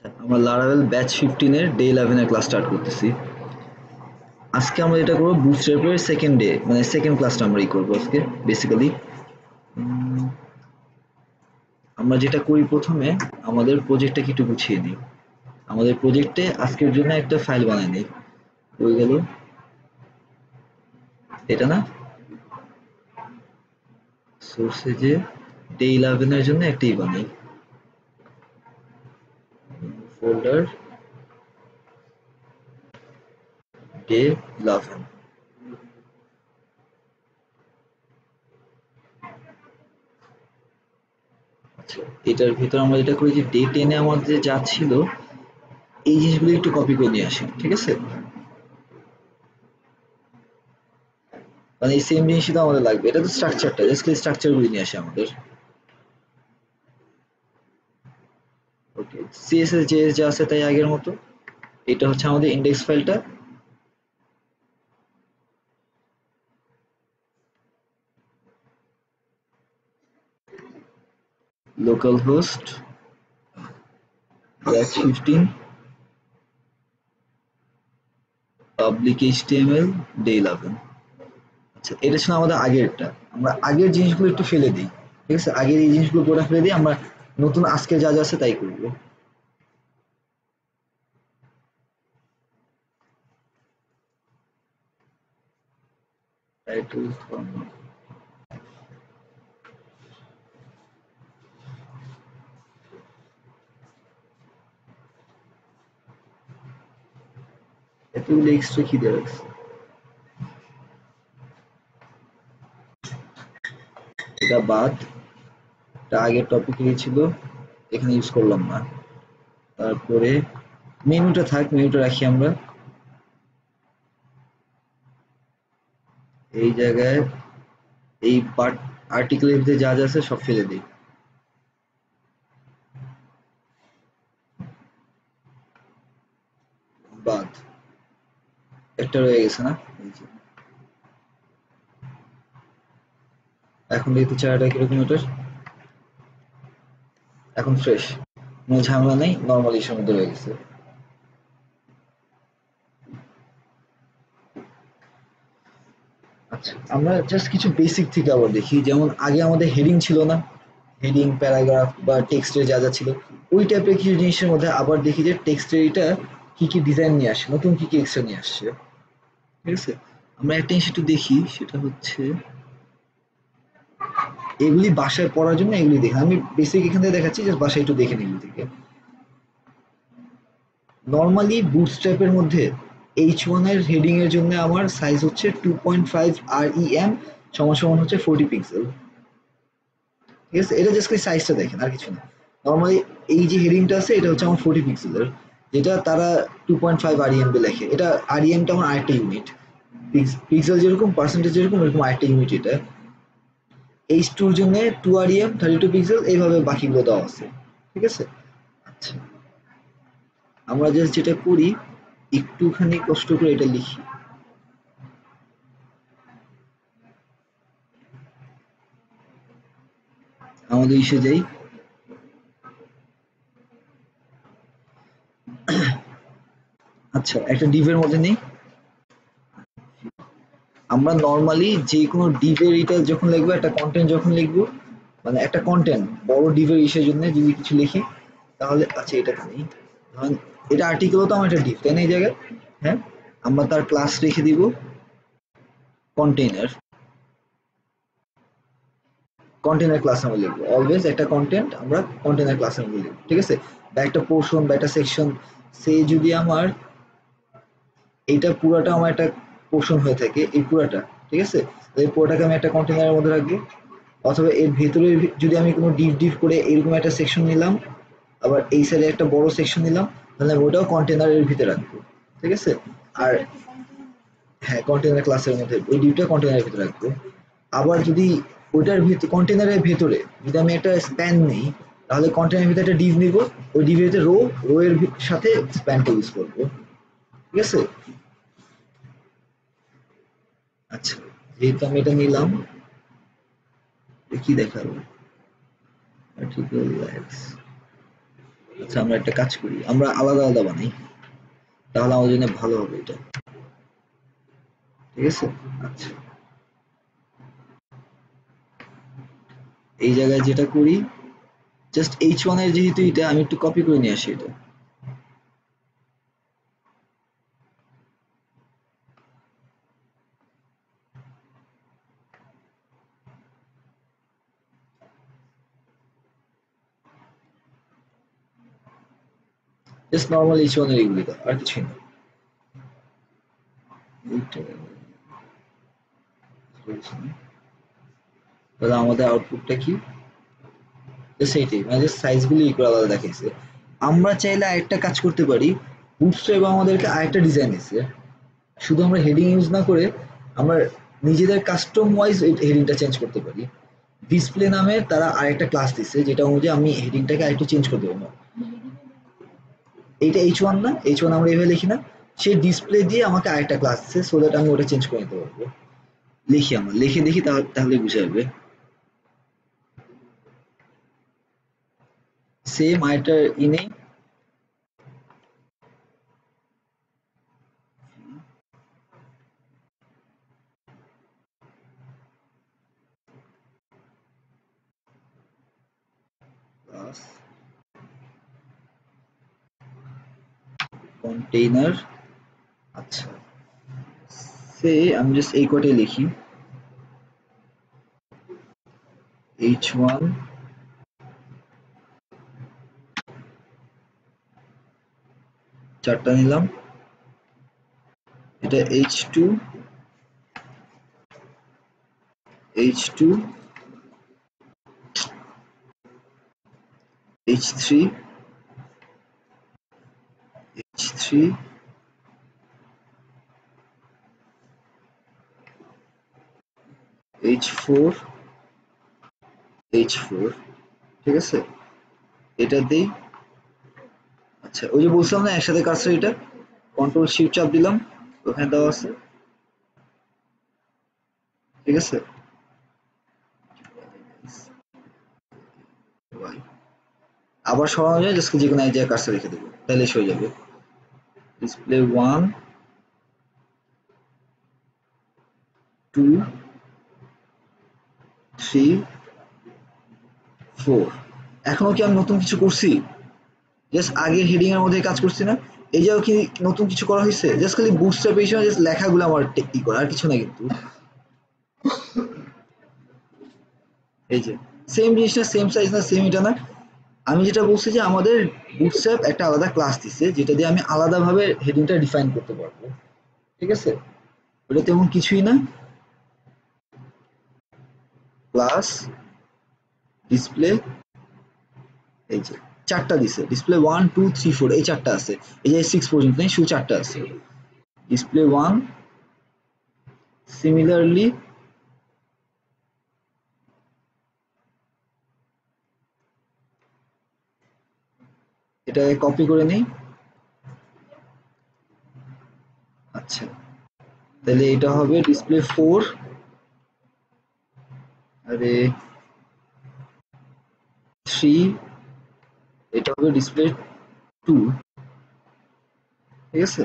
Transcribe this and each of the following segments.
আমরা Laravel batch 15 এর day 11 এর ক্লাস স্টার্ট করতেছি। আজকে আমরা এটা করব বুটস্ট্র্যাপের সেকেন্ড ডে, মানে সেকেন্ড ক্লাসটা আমরা করব আজকে। বেসিক্যালি আমরা যেটা করি, প্রথমে আমাদের প্রজেক্টটাকে একটু গুছিয়ে নিই। আমাদের প্রজেক্টে আজকের জন্য একটা ফাইল বানাই নিই। হয়ে গেল এটা না, সোর্সে যে ডে 11 এর জন্য একটাই বানাই ফোল্ডার ডে 11। আচ্ছা, এটার ভিতর আমরা যেটা করি যে ডে 10 এ আমাদের যা ছিল এই জিনিসগুলো একটু কপি করে নিয়ে আসি, ঠিক আছে? মানে এই সেম জিনিসই তো আমাদের লাগবে। এটা তো স্ট্রাকচারটা, জাস্ট স্ট্রাকচার গুলো নিয়ে আসে আমাদের। ওকে, সিএসএস জেএস যা আছে তাই আগের মতো। এটা হচ্ছে আমাদের ইন্ডেক্স ফাইলটা। Local host batch 15 public HTML day 11। আচ্ছা, এটা ছিল আমাদের আগেরটা। আমরা আগের জিনিসগুলো একটু ফেলে দিই, ঠিক আছে? আগের এই জিনিসগুলো গোটা ফেলে দিই, আমরা নতুন আজকে যা যা আছে তাই করবো। টাইটেল এতগুলো এক্সট্রা কি দেওয়া আছে? এটা বাদ, এটা আগের টপিকেই ছিল, এখানে ইউজ করলাম না। তারপরে মেনুটা থাক, মেনুটা রাখি আমরা এই জায়গায়। এই পার্ট আর্টিকেলের ভিতরে যা যা আছে সব ফেলে দিই। বাদ, একটা রয়ে গেছে না? এখন দেখতে চারাটা কিরকম এটার? এখন ফ্রেশ, কোনো ঝামেলা নেই, নর্মাল ইস্যুর মধ্যে রয়ে গেছে। আচ্ছা, আমরা জাস্ট কিছু বেসিক থেকে আবার দেখি। যেমন আগে আমাদের হেডিং ছিল না, হেডিং প্যারাগ্রাফ বা টেক্সটের যা যা ছিল ওই টাইপের কিছু জিনিসের মধ্যে আবার দেখি যে টেক্সটের এটা কি কি ডিজাইন নিয়ে আসে, নতুন কি কি এক্সট্রা নিয়ে আসছে, ঠিক আছে? আমরা একটা জিনিস একটু দেখি, সেটা হচ্ছে এগুলি বাসায় পড়ার জন্য এগুলি দেখে আমি বেসিক এখান থেকে দেখাচ্ছি, জাস্ট বাসায় একটু দেখে নিই এগুলি থেকে। নর্মালি বুটস্ট্র্যাপের মধ্যে H1 এর হেডিং এর জন্য আমার সাইজ হচ্ছে 2.5 REM সমান সমান হচ্ছে 40 পিক্সেল, ঠিক আছে? এটা জাস্ট সাইজটা দেখেন, আর কিছু না। নর্মালি এই যে হেডিংটা আছে এটা হচ্ছে আমার 40 পিক্সেলের, যেটা তারা 2.5 REM দিয়ে লেখে। এটা REMটা আমার আরেকটা ইউনিট, পিক্সেল যেরকম পার্সেন্টেজ যেরকম এরকম আরেকটা ইউনিট এটা। H2 এর জন্য 2 REM 32 পিক্সেল, এইভাবে বাকিগুলো দেওয়া আছে, ঠিক আছে? আচ্ছা, আমরা জাস্ট যেটা করি একটুখানি কষ্ট করে এটা লিখি। আমাদের ইস্যু যাই। আচ্ছা, একটা ডিভের মধ্যে নেই। আমরা নর্মালি যে কোনো ডিভের এটা যখন লিখবো, একটা কন্টেন্ট যখন লিখবো, মানে একটা কন্টেন্ট বড় ডিভের ইস্যুর জন্য যদি কিছু লিখি, তাহলে আচ্ছা এটা নেই, ধরেন এটা আর্টিকেলও তো আমার একটা ডিভ, তাই না? এই জায়গায় হ্যাঁ, আমরা তার ক্লাস রেখে দিব কন্টেইনার। কন্টেইনার ক্লাস আমরা লিখবো অলওয়েজ, একটা কন্টেন্ট আমরা কন্টেইনার ক্লাস আমরা লিখবো, ঠিক আছে? বা একটা পোর্শন বা একটা সেকশন, সে যদি আমার এইটা পুরাটা আমার একটা পোর্শন হয়ে থাকে, এই পুরাটা, ঠিক আছে? এই পুরোটাকে আমি একটা কন্টেইনারের মধ্যে রাখবো। অথবা এর ভেতরে যদি আমি কোনো ডিভ ডিভ করে এরকম একটা সেকশন নিলাম, আবার এই সাইডে একটা বড় সেকশন নিলাম, তাহলে ওটাও কন্টেইনারের ভিতরে রাখবো, ঠিক আছে? আর হ্যাঁ, কন্টেইনার ক্লাসের মধ্যে ওই ডিভটা কন্টেইনারের ভিতরে রাখবো। আবার যদি ওইটার ভিতরে কন্টেইনারের ভেতরে যদি আমি একটা স্প্যান নিই, তাহলে কন্টেইনারের ভিতরে একটা ডিভ নিব, ওই ডিভের ভিতরে রো, রো এর সাথে স্প্যানটা ইউজ করবো, ঠিক আছে? আচ্ছা, যেহেতু আমি এটা নিলাম, কি দেখাবো? আর্টিকেল ল্যাগস, আচ্ছা আমরা একটা কাজ করি, আমরা আলাদা আলাদা বানাই, তাহলে আমাদের জন্য ভালো হবে এটা। ঠিক আছে, আচ্ছা এই জায়গায় যেটা করি, জাস্ট H1 এর যেহেতু এটা, আমি একটু কপি করে নিয়ে আসি এটা। জাস্ট নর্মাল H1 এর এগুলি দাও, আর কিছুই না। তাহলে আমাদের আউটপুটটা কি? সেইটাই, মানে সাইজগুলো ইকুয়াল আলাদা দেখাইছে। আমরা চাইলে আরেকটা কাজ করতে পারি, বুটস্ট্র্যাপ আমাদেরকে আরেকটা ডিজাইন দিচ্ছে, শুধু আমরা হেডিং ইউজ না করে আমরা নিজেদের কাস্টম ওয়াইজ হেডিংটা চেঞ্জ করতে পারি। ডিসপ্লে নামে তারা আরেকটা ক্লাস দিচ্ছে, যেটা অনুযায়ী আমি হেডিংটাকে আরেকটু চেঞ্জ করে দেবো। এইটা H1 না, H1 আমরা এভাবে লিখি না, সে ডিসপ্লে দিয়ে আমাকে আরেকটা ক্লাস দিচ্ছে, সো দ্যাট আমি ওটা চেঞ্জ করে নিতে পারবো। লিখি, আমরা লিখে দেখি, তাহলে বুঝে যাবে। সেম আরেকটা নেই, ক্লাস কন্টেইনার। আচ্ছা সে আমি জাস্ট এই কটাই লিখি, H1 চারটা নিলাম, এটা H2 H2 H3 H3 H4 H4, ঠিক আছে এটা দিই। আচ্ছা ওই যে বলছিলাম না একসাথে কাজটা, এটা কন্ট্রোল শিফট চাপ দিলাম, ওখানে দেওয়া আছে, ঠিক আছে। আবার সরানো যায়, জাস্ট যে কোনো এক জায়গায় কাজটা রেখে দেবো, তাহলে হয়ে যাবে। ডিসপ্লে 1 2 3 4। এখনো কি আমি নতুন কিছু করছি? জাস্ট আগের হেডিং এর মধ্যে কাজ করছি না, এই যাও কি নতুন কিছু করা হয়েছে? জাস্ট খালি বুটস্ট্র্যাপ এই সময় জাস্ট লেখাগুলো আমার ই করা, আর কিছু না কিন্তু। এই যে সেম জিনিসটা, সেম সাইজ না, সেম এটা না। আমি যেটা বলছি যে আমাদের বুটস্ট্র্যাপ একটা আলাদা ক্লাস দিছে, যেটা দিয়ে আমি আলাদাভাবে হেডিংটা ডিফাইন করতে পারবো, ঠিক আছে। ওটা তেমন কিছুই না, ক্লাস ডিসপ্লে, এই যে চারটা দিছে, ডিসপ্লে 1 2 3 4, এই চারটা আছে, এই যে 6 পর্যন্ত নেই, শুধু চারটা আছে। ডিসপ্লে 1 সিমিলারলি এটাকে কপি করে নিই। আচ্ছা তাহলে এটা হবে ডিসপ্লে 4, আরে 3, এটা হবে ডিসপ্লে 2, ঠিক আছে।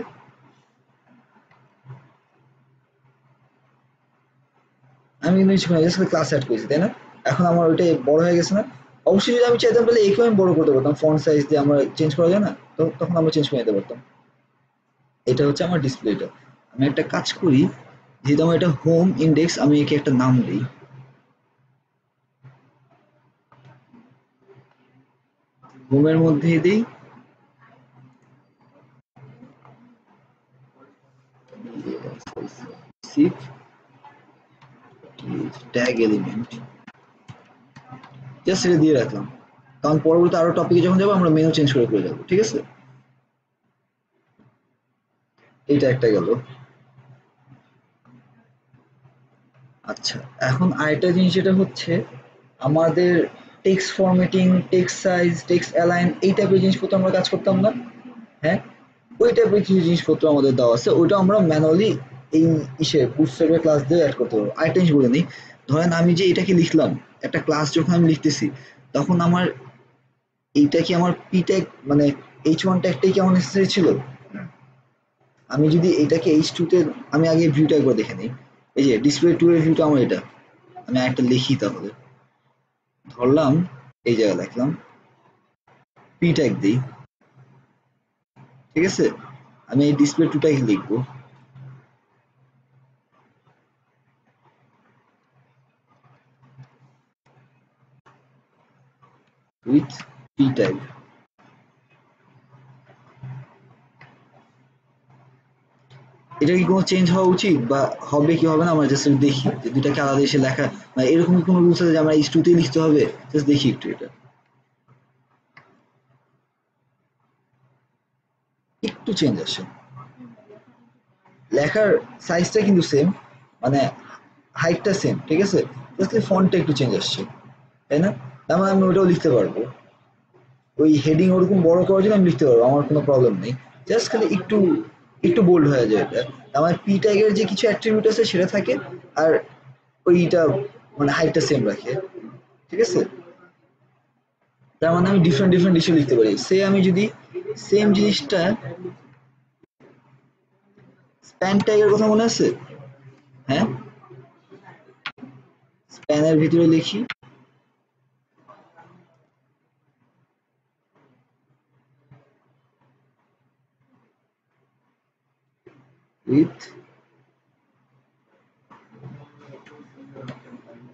আমি কিন্তু কিছু না, জাস্ট ক্লাস অ্যাড করেছি, তাই না? এখন আমার ওইটা বড় হয়ে গেছে না? অবশ্যই যদি আমি চাইতাম তাহলে একেও আমি বড় করতে পারতাম, ফন্ট সাইজ দিয়ে আমরা চেঞ্জ করা যায় না, তো তখন আমরা চেঞ্জ করে নিতে পারতাম। এটা হচ্ছে আমার ডিসপ্লেটা। আমি একটা কাজ করি, যেহেতু আমার এটা হোম ইন্ডেক্স, আমি একে একটা নাম দিই, হোমের মধ্যে দিই সিক ট্যাগ এলিমেন্ট, জাস্ট এটা দিয়ে রাখলাম, কারণ পরবর্তী আরো টপিকে যখন যাবো আমরা মেনু চেঞ্জ করে যাবো, ঠিক আছে। এইটা একটা গেল। আচ্ছা এখন আরেকটা জিনিস যেটা হচ্ছে, আমাদের text formatting, text size, text align, এই টাইপের জিনিসপত্র আমরা কাজ করতাম না? হ্যাঁ, ওই টাইপের কিছু জিনিসপত্র আমাদের দেওয়া আছে, ওইটা আমরা ম্যানুয়ালি এই বুটস্ট্র্যাপের ক্লাস দিয়ে অ্যাড করতে পারবো। আরেকটা জিনিস বলে নিই, ধরেন আমি যে এটাকে লিখলাম, একটা ক্লাস যখন আমি লিখতেছি, তখন আমার এইটা কি আমার পি ট্যাগ মানে H1 ট্যাগটাই কি আমার নেসেসারি ছিল? আমি যদি এটাকে H2 তে আমি আগে ভিউটা একবার দেখে নিই। এই যে ডিসপ্লে 2 এর ভিউটা আমার এটা। আমি একটা লিখি তাহলে। ধরলাম এই জায়গায় লিখলাম পি ট্যাগ দিই। ঠিক আছে? আমি এই ডিসপ্লে 2 টাকে লিখবো। With P tag. এটা কি কোনো চেঞ্জ হওয়া উচিত বা হবে কি হবে না আমরা জাস্ট দেখি যে দুটাকে আলাদা এসে লেখা মানে এরকম কি কোনো রুলস আছে যে আমরা H2 তেই লিখতে হবে? জাস্ট দেখি একটু এটা। একটু চেঞ্জ আসে। লেখার সাইজটা কিন্তু সেম, মানে হাইটটা সেম, ঠিক আছে? জাস্ট ফন্টটা একটু চেঞ্জ আসছে, তাই না? তার মানে আমি ওটাও লিখতে পারবো। ওই হেডিং ওরকম বড় করার জন্য আমি লিখতে পারবো, আমার কোনো প্রবলেম নেই। জাস্ট খালি একটু একটু বোল্ড হয়ে যায় এটা। আমার পি ট্যাগের যে কিছু অ্যাট্রিবিউট আছে সেটা থাকে, আর ওইটা মানে হাইটটা সেম রাখে, ঠিক আছে? তার মানে আমি ডিফারেন্ট ডিফারেন্ট ইস্যু লিখতে পারি। সে আমি যদি সেম জিনিসটা স্প্যান ট্যাগের কথা মনে আছে? হ্যাঁ, স্প্যানের ভিতরে লিখি উইথ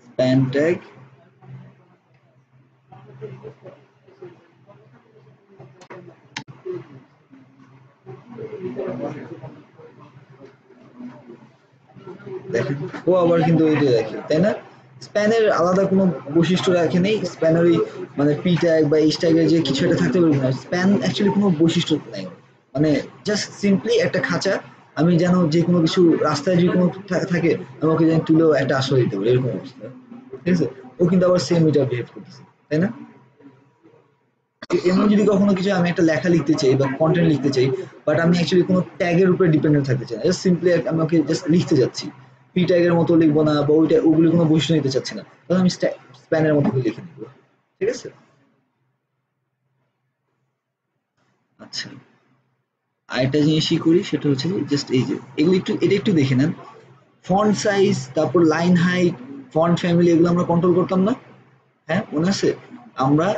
স্প্যান ট্যাগ দেখেন ও আবার কিন্তু ওইটাই রাখে, তাই না? স্প্যানের আলাদা কোনো বৈশিষ্ট্য রাখে নেই। স্প্যানের ওই মানে পি ট্যাগ বা এইচ ট্যাগের যে কিছু একটা থাকতে পারবে না, স্প্যান অ্যাকচুয়ালি কোনো বৈশিষ্ট্য নাই। মানে জাস্ট সিম্পলি একটা খাঁচা, আমি যেন যে কোনো কিছু রাস্তায় যে কোনো থাকে আমি ওকে যেন তুলেও একটা আশ্রয় দিতে পারি, এরকম অবস্থা, ঠিক আছে? ও কিন্তু আবার সেম এটা বিহেভ করতেছে, তাই না? এমন যদি কখনো কিছু আমি একটা লেখা লিখতে চাই বা কন্টেন্ট লিখতে চাই, বাট আমি অ্যাকচুয়ালি কোনো ট্যাগের উপরে ডিপেন্ডেন্ট থাকতে চাই না, জাস্ট সিম্পলি আমি ওকে জাস্ট লিখতে যাচ্ছি, পি ট্যাগের মতো লিখবো না বা ওইটা ওগুলি কোনো বৈশিষ্ট্য নিতে চাচ্ছি না, তাহলে আমি স্প্যানের মতো করে লিখে নিব, ঠিক আছে? আচ্ছা, আরেকটা জিনিসই করি সেটা হচ্ছে জাস্ট এই যে এগুলো একটু এটা একটু দেখে নেন। ফন্ট সাইজ, তারপর লাইন হাইট, ফন্ট ফ্যামিলি, এগুলো আমরা কন্ট্রোল করতাম না? হ্যাঁ, মনে আছে? আমরা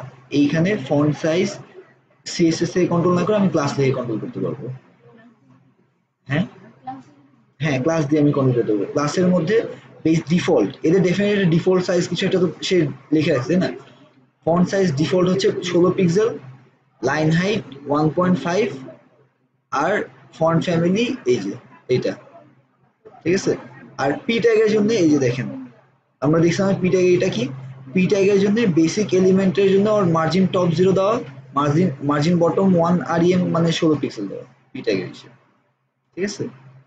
এইখানে ফন্ট সাইজ সিএসএস থেকে কন্ট্রোল না করে আমি ক্লাস থেকে কন্ট্রোল করতে পারবো। হ্যাঁ, হ্যাঁ, ক্লাস দিয়ে আমি কন্ট্রোল করতে পারবো। ক্লাসের মধ্যে বেস ডিফল্ট এদের ডেফিনেটলি ডিফল্ট সাইজ কিছু একটা তো সে লিখে রাখছে, তাই না? ফন্ট সাইজ ডিফল্ট হচ্ছে 16 পিক্সেল, লাইন হাইট 1.5, আর ফন্ট ফ্যামিলি এই যে এইটা, ঠিক আছে? আর পি ট্যাগের জন্য এই যে দেখেন আমরা দেখছিলাম পি ট্যাগ, এটা কি পি ট্যাগের জন্য বেসিক এলিমেন্টের জন্য ওর মার্জিন টপ 0 দেওয়া, মার্জিন মার্জিন বটম 1 আরইএম মানে 16 পিক্সেল দেওয়া পি ট্যাগের হিসেবে, ঠিক আছে?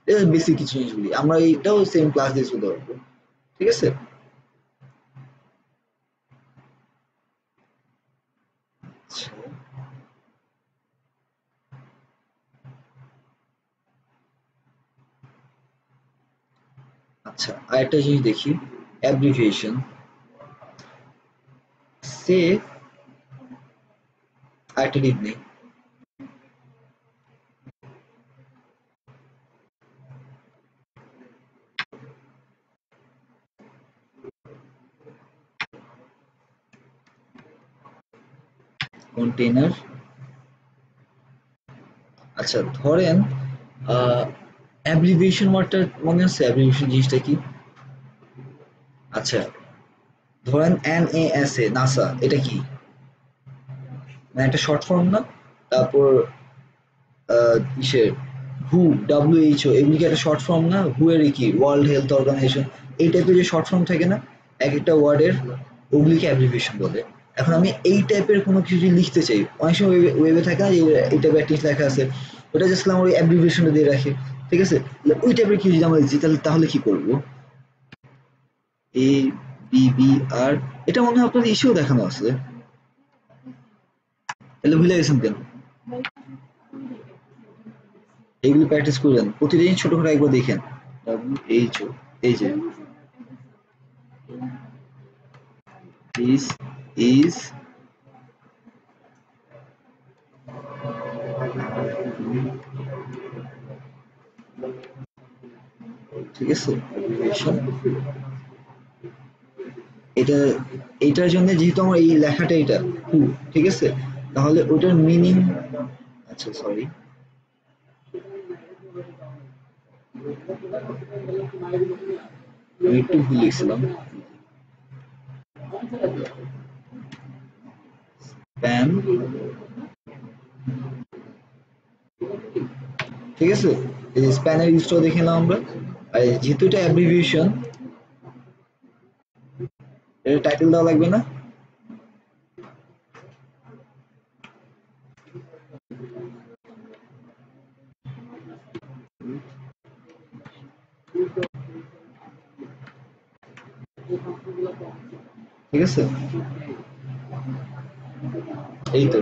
এটা বেসিক কিছু জিনিসগুলি আমরা এইটাও সেম ক্লাস দিয়ে শুরু করবো, ঠিক আছে? আচ্ছা, আচ্ছা, আরেকটা জিনিস দেখি, অ্যাব্রিভিয়েশন। সে আরেকটা লিড নেই, কন্টেইনার। আচ্ছা, ধরেন অ্যাব্রিভিয়েশন ওয়ার্ডটা মনে আছে? অ্যাব্রিভিয়েশন জিনিসটা কি? আচ্ছা, ধরেন NASA, নাসা, এটা কি? মানে একটা শর্ট ফর্ম না? তারপর ইসের হু, WHO, এগুলি কি একটা শর্ট ফর্ম না? হু এর কি ওয়ার্ল্ড হেলথ অর্গানাইজেশন, এই টাইপের যে শর্ট ফর্ম থাকে না এক একটা ওয়ার্ডের, ওগুলিকে অ্যাব্রিভিয়েশন বলে। এখন আমি এই টাইপের কোনো কিছু যদি লিখতে চাই, অনেক সময় ওয়েবে থাকে না যে এই টাইপের একটা লেখা আছে, ওটা জাস্ট আমার ওই অ্যাব্রিভিয়েশনটা দিয়ে রাখে, ঠিক আছে? ওই টাইপের কিছু যদি আমরা লিখি তাহলে কি করবো? ABBR, এটা মনে হয় আপনাদের ইস্যু দেখানো আছে, তাহলে ভুলে গেছেন কেন? এগুলি প্র্যাকটিস করবেন প্রতিদিন, ছোট করে একবার দেখেন। WHO, এই যে দিস ইজ ঠিক আছে অ্যাব্রিভিয়েশন এটা এটার জন্য যেহেতু আমার এই লেখাটা এটা হু ঠিক আছে তাহলে ওটার মিনিং আচ্ছা সরি আমি একটু ভুল লিখছিলাম স্প্যান ঠিক আছে এই যে স্প্যানের ইউজটাও দেখে নিলাম আমরা আর যেহেতু এটা অ্যাব্রিভিয়েশন এর টাইটেল দেওয়া লাগবে না ঠিক আছে এই তো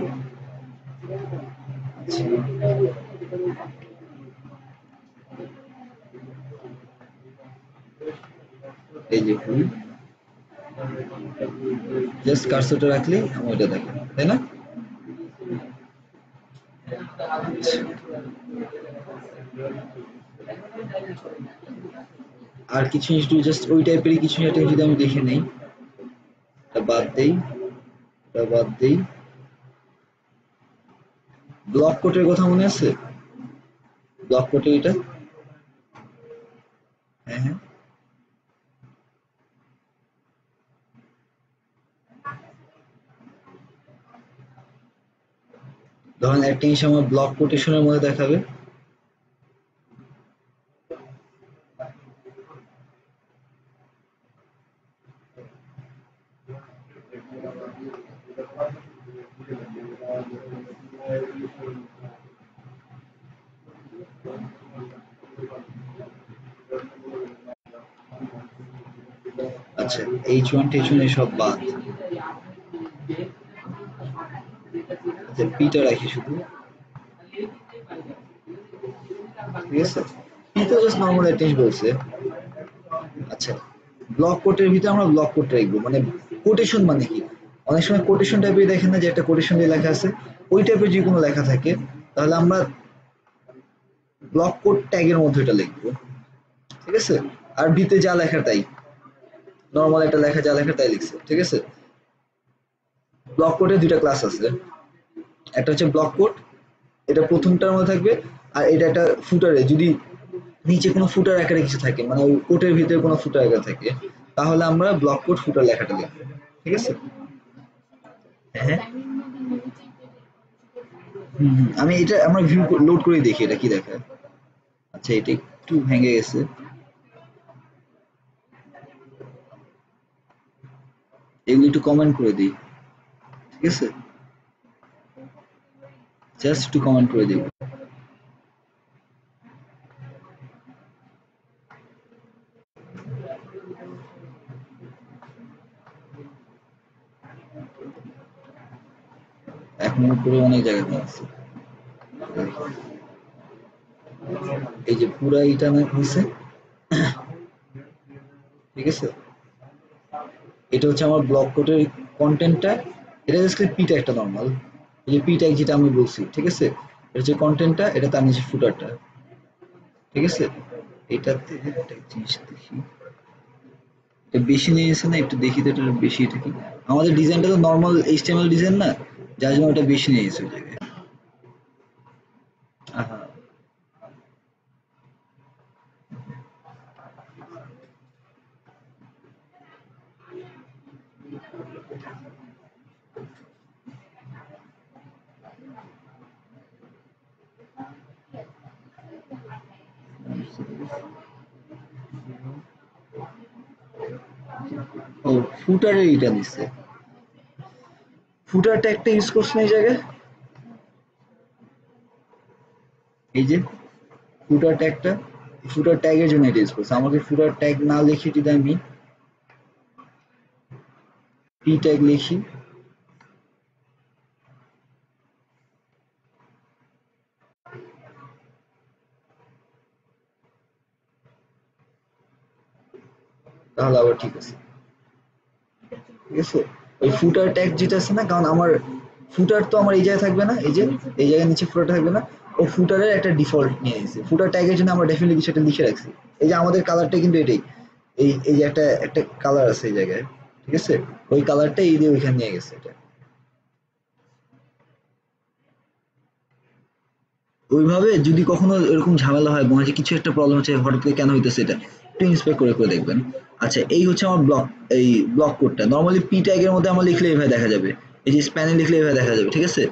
এই যে ফুল জাস্ট কার্সরটা রাখলে আমি ওটা দেখো তাই না আর কিছু একটু জাস্ট ওই টাইপেরই কিছু একটা যদি আমি দেখে নেই এটা বাদ দেই ব্লক কোটের কথা মনে আছে ব্লক কোটে এটা হ্যাঁ হ্যাঁ ধরেন একটা জিনিস আমার ব্লক কোটেশনের মধ্যে দেখাবে আচ্ছা H1 সব বাদ আচ্ছা পিটা রাখি শুধু ঠিক আছে পিটা জাস্ট নরমাল একটা জিনিস বলছে আচ্ছা ব্লক কোটের ভিতরে আমরা ব্লক কোট রাখবো মানে কোটেশন মানে কি অনেক সময় কোটেশন টাইপের দেখেন না যে একটা কোটেশন দিয়ে লেখা আছে ওই টাইপের যে কোনো লেখা থাকে তাহলে আমরা ব্লক কোড ট্যাগের মধ্যে এটা লিখবো ঠিক আছে আর ভিতে যা লেখা তাই নরমাল একটা লেখা যা লেখা তাই লিখছে ঠিক আছে ব্লক কোডে দুইটা ক্লাস আছে একটা হচ্ছে ব্লক কোড এটা প্রথমটার মধ্যে থাকবে আর এটা একটা ফুটারে যদি নিচে কোনো ফুটার আকারে কিছু থাকে মানে ওই কোটের ভিতরে কোনো ফুটার আকার থাকে তাহলে আমরা ব্লক কোড ফুটার লেখাটা লিখবো ঠিক আছে হ্যাঁ আমি এটা আমরা ভিউ লোড করে দেখি এটা কি দেখায় আচ্ছা এটা একটু ভেঙে গেছে এগুলো একটু কমেন্ট করে দিই ঠিক আছে জাস্ট একটু কমেন্ট করে দিই এখন উপরে অনেক জায়গাতে আছে এই যে পুরা এটা না হয়েছে ঠিক আছে এটা হচ্ছে আমার ব্লক কোডের কন্টেন্টটা এটা জাস্ট পি ট্যাগটা নরমাল এই যে পি ট্যাগ যেটা আমি বলছি ঠিক আছে এটা হচ্ছে কন্টেন্টটা এটা তার নিচে ফুটারটা ঠিক আছে এটাতে একটা জিনিস দেখি এটা বেশি নিয়েছে না একটু দেখি তো এটা বেশি এটা কি আমাদের ডিজাইনটা তো নরমাল এইচটিএমএল ডিজাইন না যার জন্য ওটা বেশি নিয়েছে ওই জায়গায় আহা ও ফুটারে এটা দিছে ফুটার ট্যাগটা ইউজ করছ না এই জায়গায় এই যে ফুটার ট্যাগটা ফুটার ট্যাগের জন্য এটা ইউজ করছে আমাকে ফুটার ট্যাগ না লিখে যদি আমি পি ট্যাগ লিখি তাহলে আবার ঠিক আছে ঠিক আছে ওই ফুটার ট্যাগ যেটা আছে না কারণ আমার ফুটার তো আমার এই জায়গায় থাকবে না এই যে এই জায়গায় নিচে ফুটার থাকবে না ও ফুটারের একটা ডিফল্ট নিয়ে নিয়েছে, ফুটার ট্যাগের জন্য আমরা ডেফিনেটলি কিছু একটা লিখে রাখছি। এই যে আমাদের কালারটা কিন্তু এটাই, এই যে একটা একটা কালার আছে এই জায়গায়, ঠিক আছে, ওই কালারটা এই দিয়ে ওইখানে নিয়ে গেছে। এটা ওইভাবে যদি কখনো এরকম ঝামেলা হয় মনে হয় যে কিছু একটা প্রবলেম হচ্ছে হঠাৎ করে কেন হইতেছে, এটা একটু ইন্সপেক্ট করে করে দেখবেন। আচ্ছা এই হচ্ছে আমার ব্লক, এই ব্লক কোডটা নর্মালি পি ট্যাগের মধ্যে আমার লিখলে এইভাবে দেখা যাবে, এই যে স্প্যানে লিখলে এইভাবে দেখা যাবে, ঠিক আছে।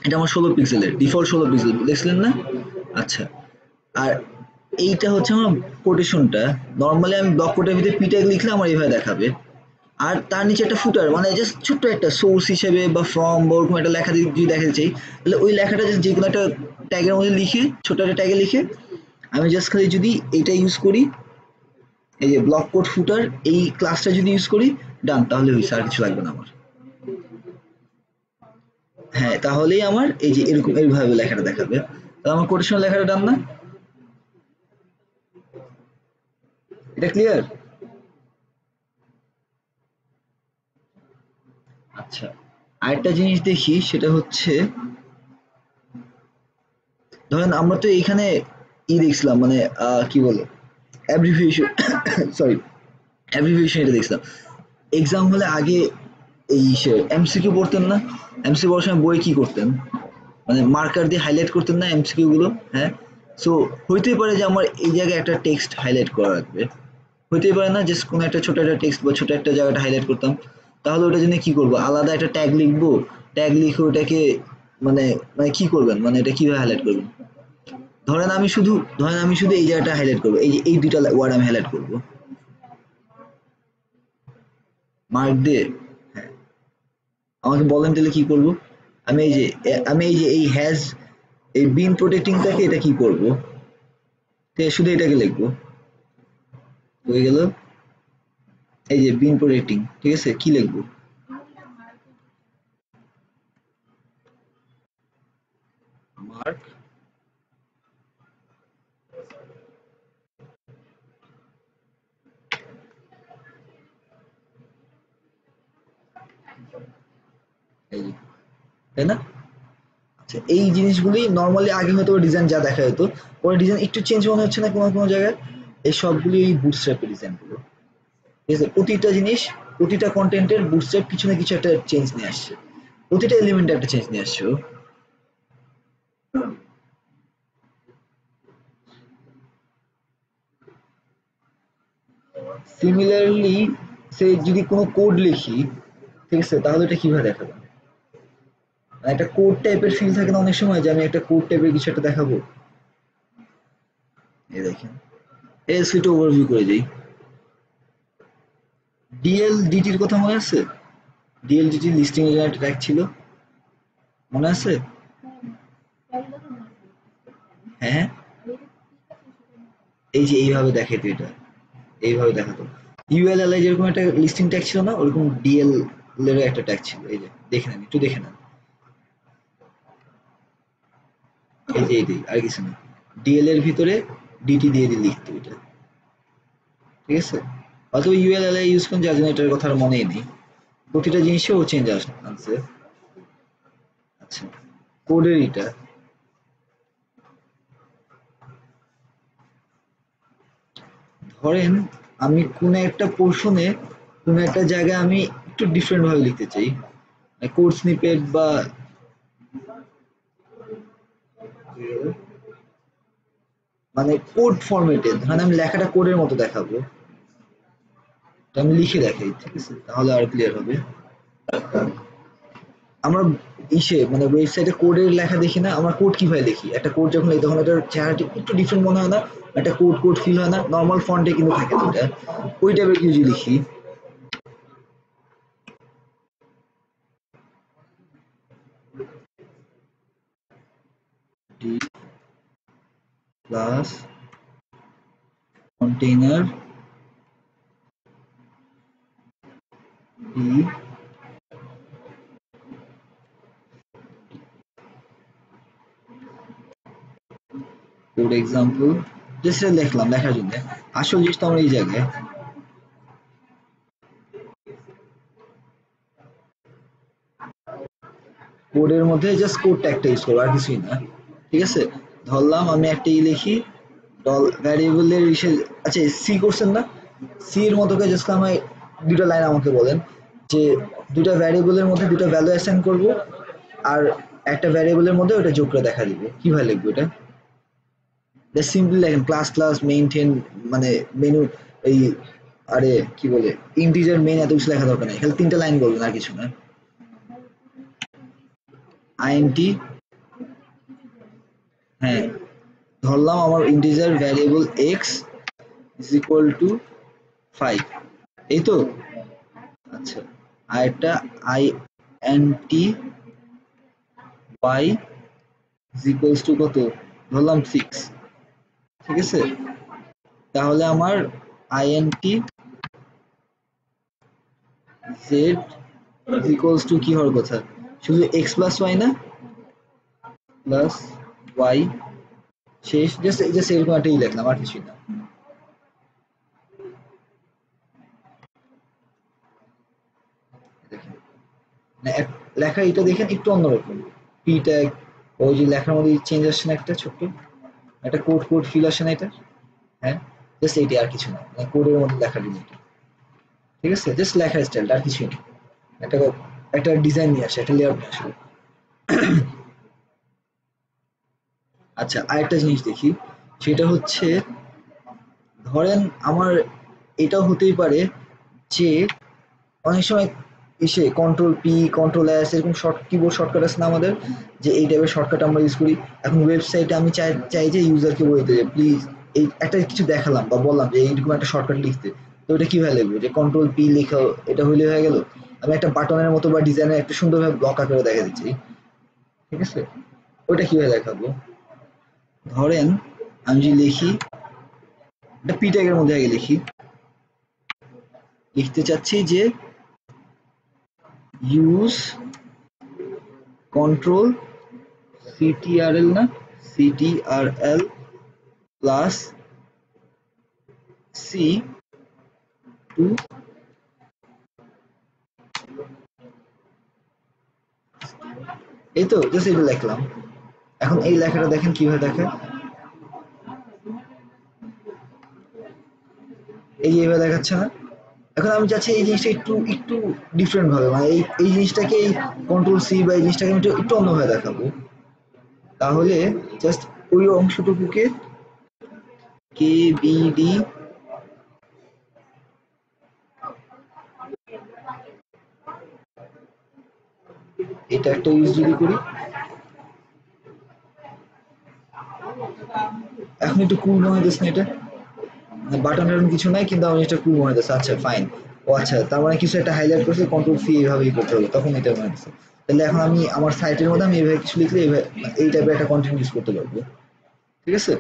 এটা আমার 16 পিক্সেলের ডিফল্ট 16 পিক্সেল দেখছিলেন না? আচ্ছা, আর এইটা হচ্ছে আমার কোটেশনটা, নর্মালি আমি ব্লক কোডের ভিতরে পি ট্যাগ লিখলে আমার এইভাবে দেখাবে। আর তার নিচে একটা ফুটার মানে জাস্ট ছোট্ট একটা সোর্স হিসেবে বা ফ্রম বা ওরকম একটা লেখা যদি দেখাতে চাই, তাহলে ওই লেখাটা জাস্ট যে কোনো একটা ট্যাগের মধ্যে লিখে, ছোট একটা ট্যাগে লিখে আমি জাস্ট খালি যদি এইটা ইউজ করি, এই যে ব্লক কোড ফুটার এই ক্লাসটা যদি ইউজ করি, ডান, তাহলে হয়েছে, আর কিছু লাগবে না আমার। হ্যাঁ তাহলেই আমার এই যে এরকম এইভাবে লেখাটা দেখাবে, তাহলে আমার কোটেশন লেখাটা ডান না? এটা ক্লিয়ার? আচ্ছা, আরেকটা জিনিস দেখি, সেটা হচ্ছে ধরেন আমরা তো এইখানে দেখছিলাম মানে কি বলে অ্যাব্রিভিয়েশন, সরি অ্যাব্রিভিয়েশন এটা দেখছিলাম। এক্সাম হলে আগে এই এমসিকিউ পড়তেন না? এমসিকিউ পড়ার সময় বই কি করতেন, মানে মার্কার দিয়ে হাইলাইট করতেন না এমসিকিউ গুলো? হ্যাঁ, সো হইতেই পারে যে আমার এই জায়গায় একটা টেক্সট হাইলাইট করা লাগবে, হইতেই পারে না জাস্ট কোনো একটা ছোট একটা টেক্সট বা ছোট একটা জায়গাটা হাইলাইট করতাম, তাহলে ওটার জন্য কি করবো, আলাদা একটা ট্যাগ লিখবো, ট্যাগ লিখে ওটাকে মানে মানে কি করবেন, মানে এটা কিভাবে হাইলাইট করবেন? ধরেন আমি শুধু, ধরেন আমি শুধু এই জায়গাটা হাইলাইট করবো, এই যে এই দুইটা ওয়ার্ড আমি হাইলাইট করবো মার্ক দিয়ে। হ্যাঁ, আমাকে বলেন তাহলে কি করব? আমি এই যে এই হ্যাজ, এই বিন প্রোটেক্টিংটাকে এটা কি করব, শুধু এটাকে লিখবো, হয়ে গেল। এই যে বিন প্রোটেক্টিং, ঠিক আছে, কি লিখবো? মার্ক, এই যে, তাই না? আচ্ছা এই জিনিসগুলি নর্মালি আগে হয়তো ডিজাইন যা দেখা যেত, পরে ডিজাইন একটু চেঞ্জ মনে হচ্ছে না কোনো কোনো জায়গায়? এই সবগুলি এই বুটস্ট্র্যাপের ডিজাইন গুলো, ঠিক আছে, প্রতিটা জিনিস, প্রতিটা কন্টেন্টের বুটস্ট্র্যাপ কিছু না কিছু একটা চেঞ্জ নিয়ে আসছে, প্রতিটা এলিমেন্টে একটা চেঞ্জ নিয়ে আসছে ও। সিমিলারলি সে যদি কোনো কোড লিখি, ঠিক আছে, তাহলে এটা কিভাবে দেখাবো? মানে একটা কোড টাইপের ফিল থাকে না অনেক সময়, যে আমি একটা কোড টাইপের কিছু একটা দেখাবো। এই দেখেন, এই সুইট ওভারভিউ করে দিই। ডিএলডিটির কথা মনে আছে? ডিএলডিটি লিস্টিং এর একটা ট্যাগ ছিল, মনে আছে? হ্যাঁ, এই যে এইভাবে দেখাইতো, এটা এইভাবে দেখাতো। ইউএলএল যেরকম একটা লিস্টিং ট্যাগ ছিল না, ওরকম ডিএল এর একটা ট্যাগ ছিল, এই যে দেখে নেন, একটু দেখে নেন, এই যে এইটাই, আর কিছু না, ডিএল এর ভিতরে ডিটি দিয়ে দিয়ে লিখতো এটা, ঠিক আছে। অথবা ইউএলএল ইউজ করেন, যার জন্য এটার কথা আর মনেই নেই, প্রতিটা জিনিসে ও চেঞ্জ আনছে। আচ্ছা, কোডের এটা ধরেন আমি কোন একটা পোর্শনে, কোন একটা জায়গায় আমি একটু ডিফারেন্ট ভাবে লিখতে চাই, কোড স্নিপেট বা মানে কোড ফরম্যাটে, ধরেন আমি লেখাটা কোডের মতো দেখাবো, তো আমি লিখে দেখাই, ঠিক আছে, তাহলে আর ক্লিয়ার হবে। আমরা মানে ওয়েবসাইটে কোডের লেখা দেখি না, আমরা কোড কিভাবে লিখি, একটা কোড যখন লিখি তখন এটার চেহারাটি একটু ডিফারেন্ট মনে হয় না, একটা কোড কোড ফিল হয় না, নর্মাল ফন্টে কিন্তু থাকে না ওটা, ওই টাইপের কিছু লিখি। D plus container D, code example, just লিখলাম লেখার জন্য, আসল জিনিসটা আমরা এই জায়গায় কোডের মধ্যে জাস্ট কোড ট্যাগটা ইউজ করবো, আর কিছুই না। ঠিক আছে, ধরলাম আমি একটা লিখি ভ্যারিয়েবলের বিষয়ে। আচ্ছা সি করছেন না, সি এর মতো করে জাস্ট আমায় দুটো লাইন আমাকে বলেন যে দুটো ভ্যারিয়েবলের মধ্যে দুটো ভ্যালু অ্যাসাইন করব আর একটা ভ্যারিয়েবলের মধ্যে ওটা যোগ করে দেখা দিব, কিভাবে লিখবো এটা? জাস্ট সিম্পলি লেখেন ক্লাস ক্লাস মেইনটেইন, মানে মেনু এই, আরে কি বলে, ইন্টিজার মেইন, এত কিছু লেখা দরকার নেই, খালি তিনটা লাইন বলবেন আর কিছু না। আইএনটি, হ্যাঁ ধরলাম আমার integer variable X is equal to 5, এই তো। আচ্ছা আর একটা I N T Y is equals to কত, ধরলাম 6, ঠিক আছে। তাহলে আমার I N T Z is equals to কি হওয়ার কথা, শুধু এক্স প্লাস ওয়াই না, প্লাস ওয়াই শেষ, জাস্ট এরকম একটাই লিখলাম আর কিছুই না। দেখেন লেখা এটা দেখেন একটু অন্যরকম, পি ট্যাগ, ওই যে লেখার মধ্যে চেঞ্জ আসছে না একটা ছোট্ট, একটা কোড কোড ফিল আসে না এটা, হ্যাঁ জাস্ট এইটা আর কিছু না, কোডের মধ্যে লেখা দিন এটা, ঠিক আছে, জাস্ট লেখার স্টাইলটা আর কিছুই না, একটা একটা ডিজাইন নিয়ে আসে, একটা লেআউট নিয়ে আসে। আচ্ছা আরেকটা জিনিস দেখি, সেটা হচ্ছে ধরেন আমার এটাও হতেই পারে যে অনেক সময় এসে কন্ট্রোল পি কন্ট্রোল এস এরকম শর্ট কিবোর্ড শর্টকাট আছে না আমাদের, যে এই টাইপের শর্টকাট আমরা ইউজ করি। এখন ওয়েবসাইটে আমি চাই চাই যে ইউজারকে বলতে যে প্লিজ এই একটা কিছু দেখালাম বা বললাম যে এইরকম একটা শর্টকাট লিখতে, তো এটা কিভাবে লিখবো, যে কন্ট্রোল পি লেখা এটা হইলে হয়ে গেল, আমি একটা বাটনের মতো বা ডিজাইনের একটা সুন্দরভাবে ব্লক আকারে দেখা দিচ্ছি, ঠিক আছে, ওটা কিভাবে দেখাবো? ধরেন আমি যদি লিখি একটা পি ট্যাগের মধ্যে আগে লিখি, লিখতে চাচ্ছি যে ইউজ কন্ট্রোল সিটিআরএল না সিটিআরএল প্লাস সি টু, এই তো জাস্ট এটা লিখলাম। এখন এই লেখাটা দেখেন কিভাবে দেখায়, এই যে এইভাবে দেখাচ্ছে না। এখন আমি চাচ্ছি এই জিনিসটা একটু একটু ডিফারেন্ট ভাবে, মানে এই জিনিসটাকে এই কন্ট্রোল সি বা এই জিনিসটাকে আমি একটু অন্যভাবে দেখাবো। তাহলে জাস্ট ওই অংশটুকুকে কে বি ডি, এটা একটা ইউজ যদি করি, এখন একটু কুল মনে হইতেছে না এটা, বাটন টাটন কিছু নাই কিন্তু আমার এটা কুল মনে হইতেছে। আচ্ছা ফাইন, ও আচ্ছা তার মানে কিছু একটা হাইলাইট করছে, কন্ট্রোল সি এইভাবেই করতে হবে, তখন এটা মনে হচ্ছে। তাহলে এখন আমি আমার সাইটের মধ্যে আমি এইভাবে কিছু লিখলে এই টাইপের একটা কন্টেন্ট ইউজ করতে পারবো, ঠিক আছে।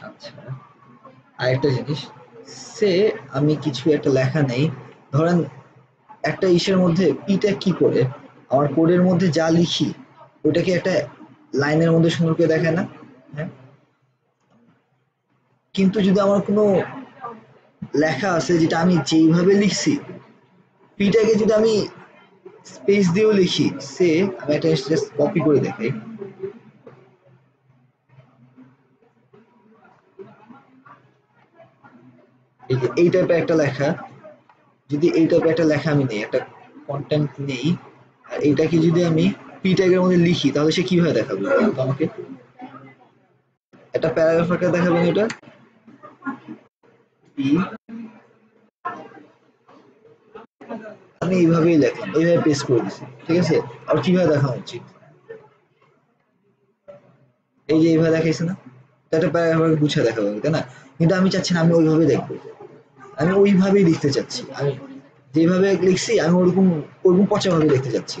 আচ্ছা আরেকটা জিনিস, সে আমি কিছু একটা লেখা নেই, ধরেন একটা ইসের মধ্যে পিটা কি করে আমার কোডের মধ্যে যা লিখি ওটাকে একটা লাইনের মধ্যে সুন্দর করে দেখায় না, হ্যাঁ, কিন্তু যদি আমার কোনো লেখা আছে যেটা আমি যেইভাবে লিখছি, পিটাকে যদি আমি স্পেস দিয়েও লিখি, সে আমি একটা জাস্ট কপি করে দেখাই, এই যে এই টাইপের একটা লেখা, যদি এই টাইপের একটা লেখা আমি নেই, একটা কন্টেন্ট নেই, আর এইটাকে যদি আমি পি ট্যাগের মধ্যে লিখি তাহলে সে কিভাবে দেখাবে তো আমাকে, একটা প্যারাগ্রাফ আকারে দেখাবেন এটা, পি, আমি এইভাবেই লেখলাম, এইভাবে পেস্ট করে দিচ্ছি, ঠিক আছে। আর কিভাবে দেখানো উচিত, এই যে এইভাবে দেখাইছে না, তো একটা প্যারাগ্রাফ গুছিয়ে দেখাবো তাই না, কিন্তু আমি চাচ্ছি না আমি ওইভাবে দেখবো, আমি ওইভাবেই লিখতে চাচ্ছি, আমি যেভাবে লিখছি আমি ওরকম ওরকম পচা ভাবে লিখতে চাচ্ছি।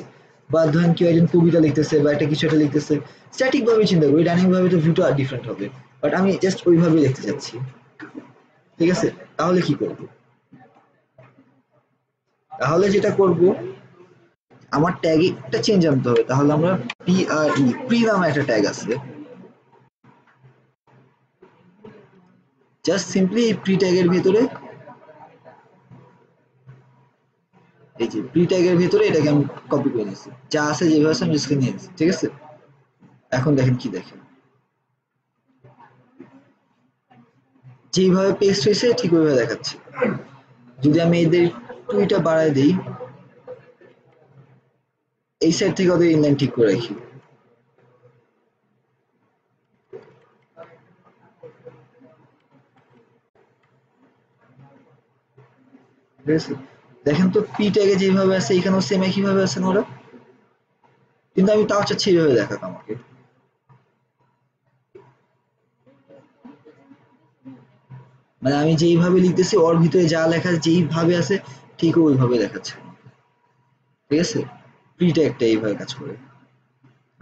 বা ধরেন কেউ একজন কবিতা লিখতেছে বা একটা কিছু একটা লিখতেছে, স্ট্যাটিক ভাবে চিন্তা করি, ডাইনামিক ভাবে তো ভিউটা ডিফারেন্ট হবে, বাট আমি জাস্ট ওইভাবেই লিখতে চাচ্ছি, ঠিক আছে। তাহলে কি করব, তাহলে যেটা করব আমার ট্যাগে একটা চেঞ্জ আনতে হবে, তাহলে আমরা পি আর ই প্রি নামে একটা ট্যাগ আছে, জাস্ট সিম্পলি এই প্রি ট্যাগের ভিতরে, এই যে প্রি ট্যাগের ভিতরে এটাকে আমি কপি করে নিচ্ছি, যা আছে যেভাবে আছে আমি জাস্ট নিয়ে নিচ্ছি, ঠিক আছে। এখন দেখেন কি দেখেন, যেভাবে পেস্ট হয়েছে ঠিক ওইভাবে দেখাচ্ছে। যদি আমি এদের টুইটা বাড়ায় দিই, এই সাইড থেকে ওদের ইনলাইন ঠিক করে রাখি, ঠিক আছে? দেখেন তো পি ট্যাগে যেভাবে আছে এখানেও সেম একইভাবে আছে না ওরা, কিন্তু আমি তাও চাচ্ছি এইভাবে দেখাতে আমাকে। মানে আমি যেইভাবে লিখতেছি ওর ভিতরে যা লেখা যেইভাবে আছে ঠিক ওইভাবে দেখাচ্ছে, ঠিক আছে? প্রি ট্যাগটা এইভাবে কাজ করে।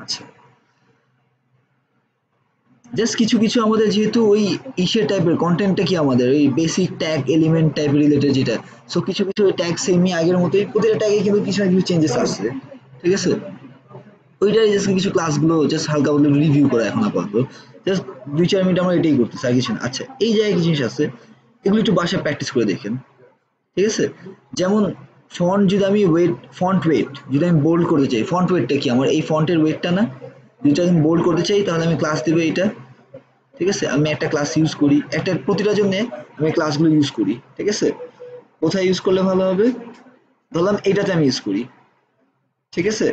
আচ্ছা, জাস্ট কিছু কিছু আমাদের যেহেতু ওই ইসের টাইপের কন্টেন্টটা কি আমাদের ওই basic tag element type related যেটা, সো কিছু কিছু ট্যাগ সেমই আগের মতোই, প্রতিটা ট্যাগে কিন্তু কিছু না কিছু চেঞ্জেস আসছে, ঠিক আছে? ওইটাই জাস্ট কিছু ক্লাসগুলো জাস্ট হালকা বলে রিভিউ করা এখন আপাতত, জাস্ট 2-4 মিনিট আমরা এটাই করতেছি আর কিছু না। আচ্ছা, এই জায়গায় কিছু জিনিস আছে, এগুলো একটু বাসায় প্র্যাকটিস করে দেখেন, ঠিক আছে? যেমন ফন্ট যদি আমি ওয়েট, ফন্ট ওয়েট যদি আমি বোল্ড করতে চাই, ফন্ট ওয়েটটা কি আমার এই ফন্টের ওয়েটটা না, যদি আমি বোল্ড করতে চাই তাহলে আমি ক্লাস দেবো এইটা, ঠিক আছে? আমি একটা ক্লাস ইউজ করি, একটা প্রতিটা জন্য আমি ক্লাসগুলো ইউজ করি, ঠিক আছে? কোথায় ইউজ করলে ভালো হবে, ধরলাম এইটাতে আমি ইউজ করি, ঠিক আছে?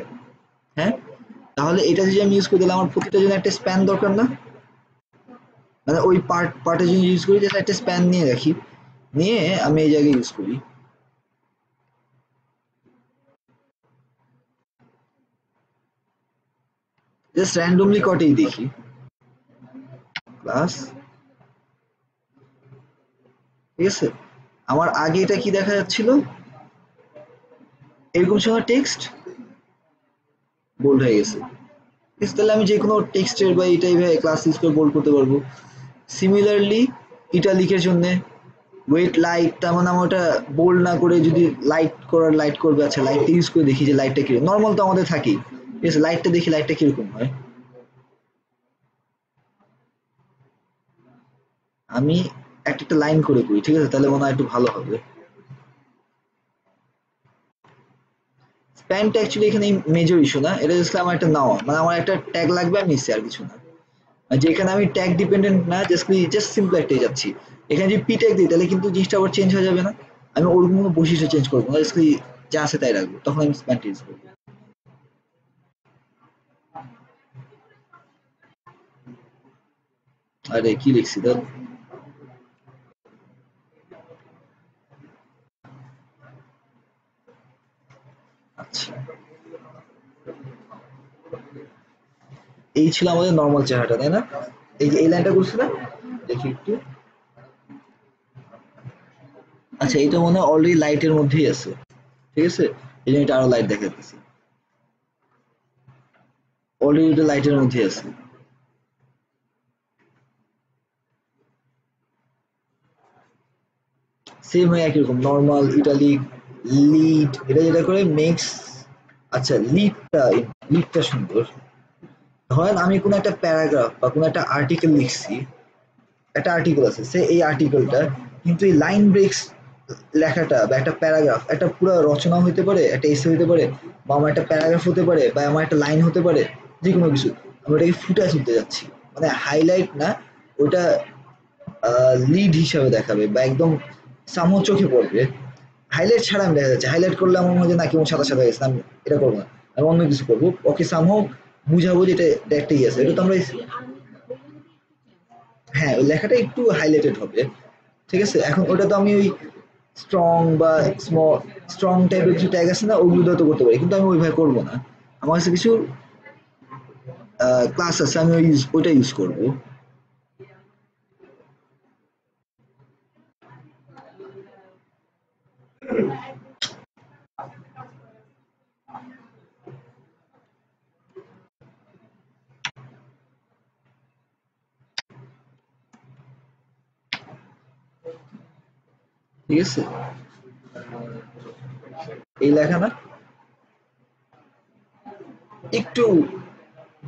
হ্যাঁ, তাহলে এটা যদি আমি ইউজ করি তাহলে আমার প্রতিটা জন্য একটা স্প্যান দরকার না, মানে ওই পার্টের জন্য ইউজ করি তাহলে একটা স্প্যান নিয়ে রাখি, নিয়ে আমি এই জায়গায় ইউজ করি, জাস্ট র্যান্ডমলি কটেই দেখি ক্লাস, ঠিক আছে? আমার আগে এটা কি দেখা যাচ্ছিল, এরকম সময় টেক্সট বোল্ড হয়ে গেছে, ঠিক আছে? তাহলে আমি যে কোনো টেক্সটের বা এই টাইপের ক্লাস ইউজ করে বোল্ড করতে পারবো। সিমিলারলি ইটালিকের জন্য ওয়েট লাইট, তার মানে আমার ওটা বোল্ড না করে যদি লাইট করার লাইট করবে, আচ্ছা লাইটটা ইউজ করে দেখি যে লাইটটা কিরকম, নর্মাল তো আমাদের থাকেই, ঠিক আছে? লাইটটা দেখি লাইটটা কিরকম হয়। আমি একটা একটা লাইন করে করি, ঠিক আছে? তাহলে মনে হয় একটু ভালো হবে। স্প্যানটা অ্যাকচুয়ালি এখানে মেজর ইস্যু না, এটা জাস্ট আমার একটা নেওয়া, মানে আমার একটা ট্যাগ লাগবে আর নিচ্ছি আর কিছু না। আর যেখানে আমি ট্যাগ ডিপেন্ডেন্ট না, জাস্ট সিম্পল একটাই যাচ্ছি, এখানে যদি পি ট্যাগ দিই তাহলে কিন্তু জিনিসটা আবার চেঞ্জ হয়ে যাবে না, আমি ওর কোনো বৈশিষ্ট্য চেঞ্জ করবো না, জাস্ট যা আছে তাই রাখবো, তখন আমি স্প্যানটা ইউজ করবো। আরে কি লিখছি তো, আচ্ছা এই ছিল আমাদের নর্মাল চেহারাটা, তাই না? এই যে এই লাইনটা করছি না, দেখি একটু, আচ্ছা এটা মনে হয় অলরেডি লাইটের মধ্যেই আছে, ঠিক আছে? এই জন্য এটা আরো লাইট দেখাতেছি, অলরেডি এটা লাইটের মধ্যেই আছে। সেম হয় একই রকম নর্মাল ইটালিক লিড, এটা যেটা করে মেক্স, আচ্ছা লিডটা সুন্দর। ধরেন আমি কোনো একটা প্যারাগ্রাফ বা কোনো একটা আর্টিকেল লিখছি, একটা আর্টিকেল আছে, সে এই আর্টিকেলটা কিন্তু এই লাইন ব্রেকস লেখাটা বা একটা প্যারাগ্রাফ একটা পুরো রচনা হতে পারে, একটা এসে হতে পারে, বা আমার একটা প্যারাগ্রাফ হতে পারে, বা আমার একটা লাইন হতে পারে, যে কোনো কিছু আমি ওটাকে ফুটায় তুলতে যাচ্ছি, মানে হাইলাইট না, ওটা লিড হিসাবে দেখাবে বা একদম সামহ চোখে পড়বে। হাইলাইট ছাড়া আমি দেখা যাচ্ছে, হাইলাইট করলে আমার মনে হয় যে না কেমন সাদা সাদা গেছে, আমি এটা করবো না, আমি অন্য কিছু করবো, ওকে সামহ বুঝাবো যে এটা একটা ইয়ে আছে, এটা তো আমরা, হ্যাঁ ওই লেখাটা একটু হাইলাইটেড হবে, ঠিক আছে? এখন ওটা তো আমি ওই স্ট্রং বা স্মল, স্ট্রং টাইপের কিছু ট্যাগ আছে না, ওগুলো তো করতে পারি, কিন্তু আমি ওইভাবে করবো না, আমার কাছে কিছু ক্লাস আছে আমি ওইটা ইউজ করবো, ঠিক আছে? এই লেখা না একটু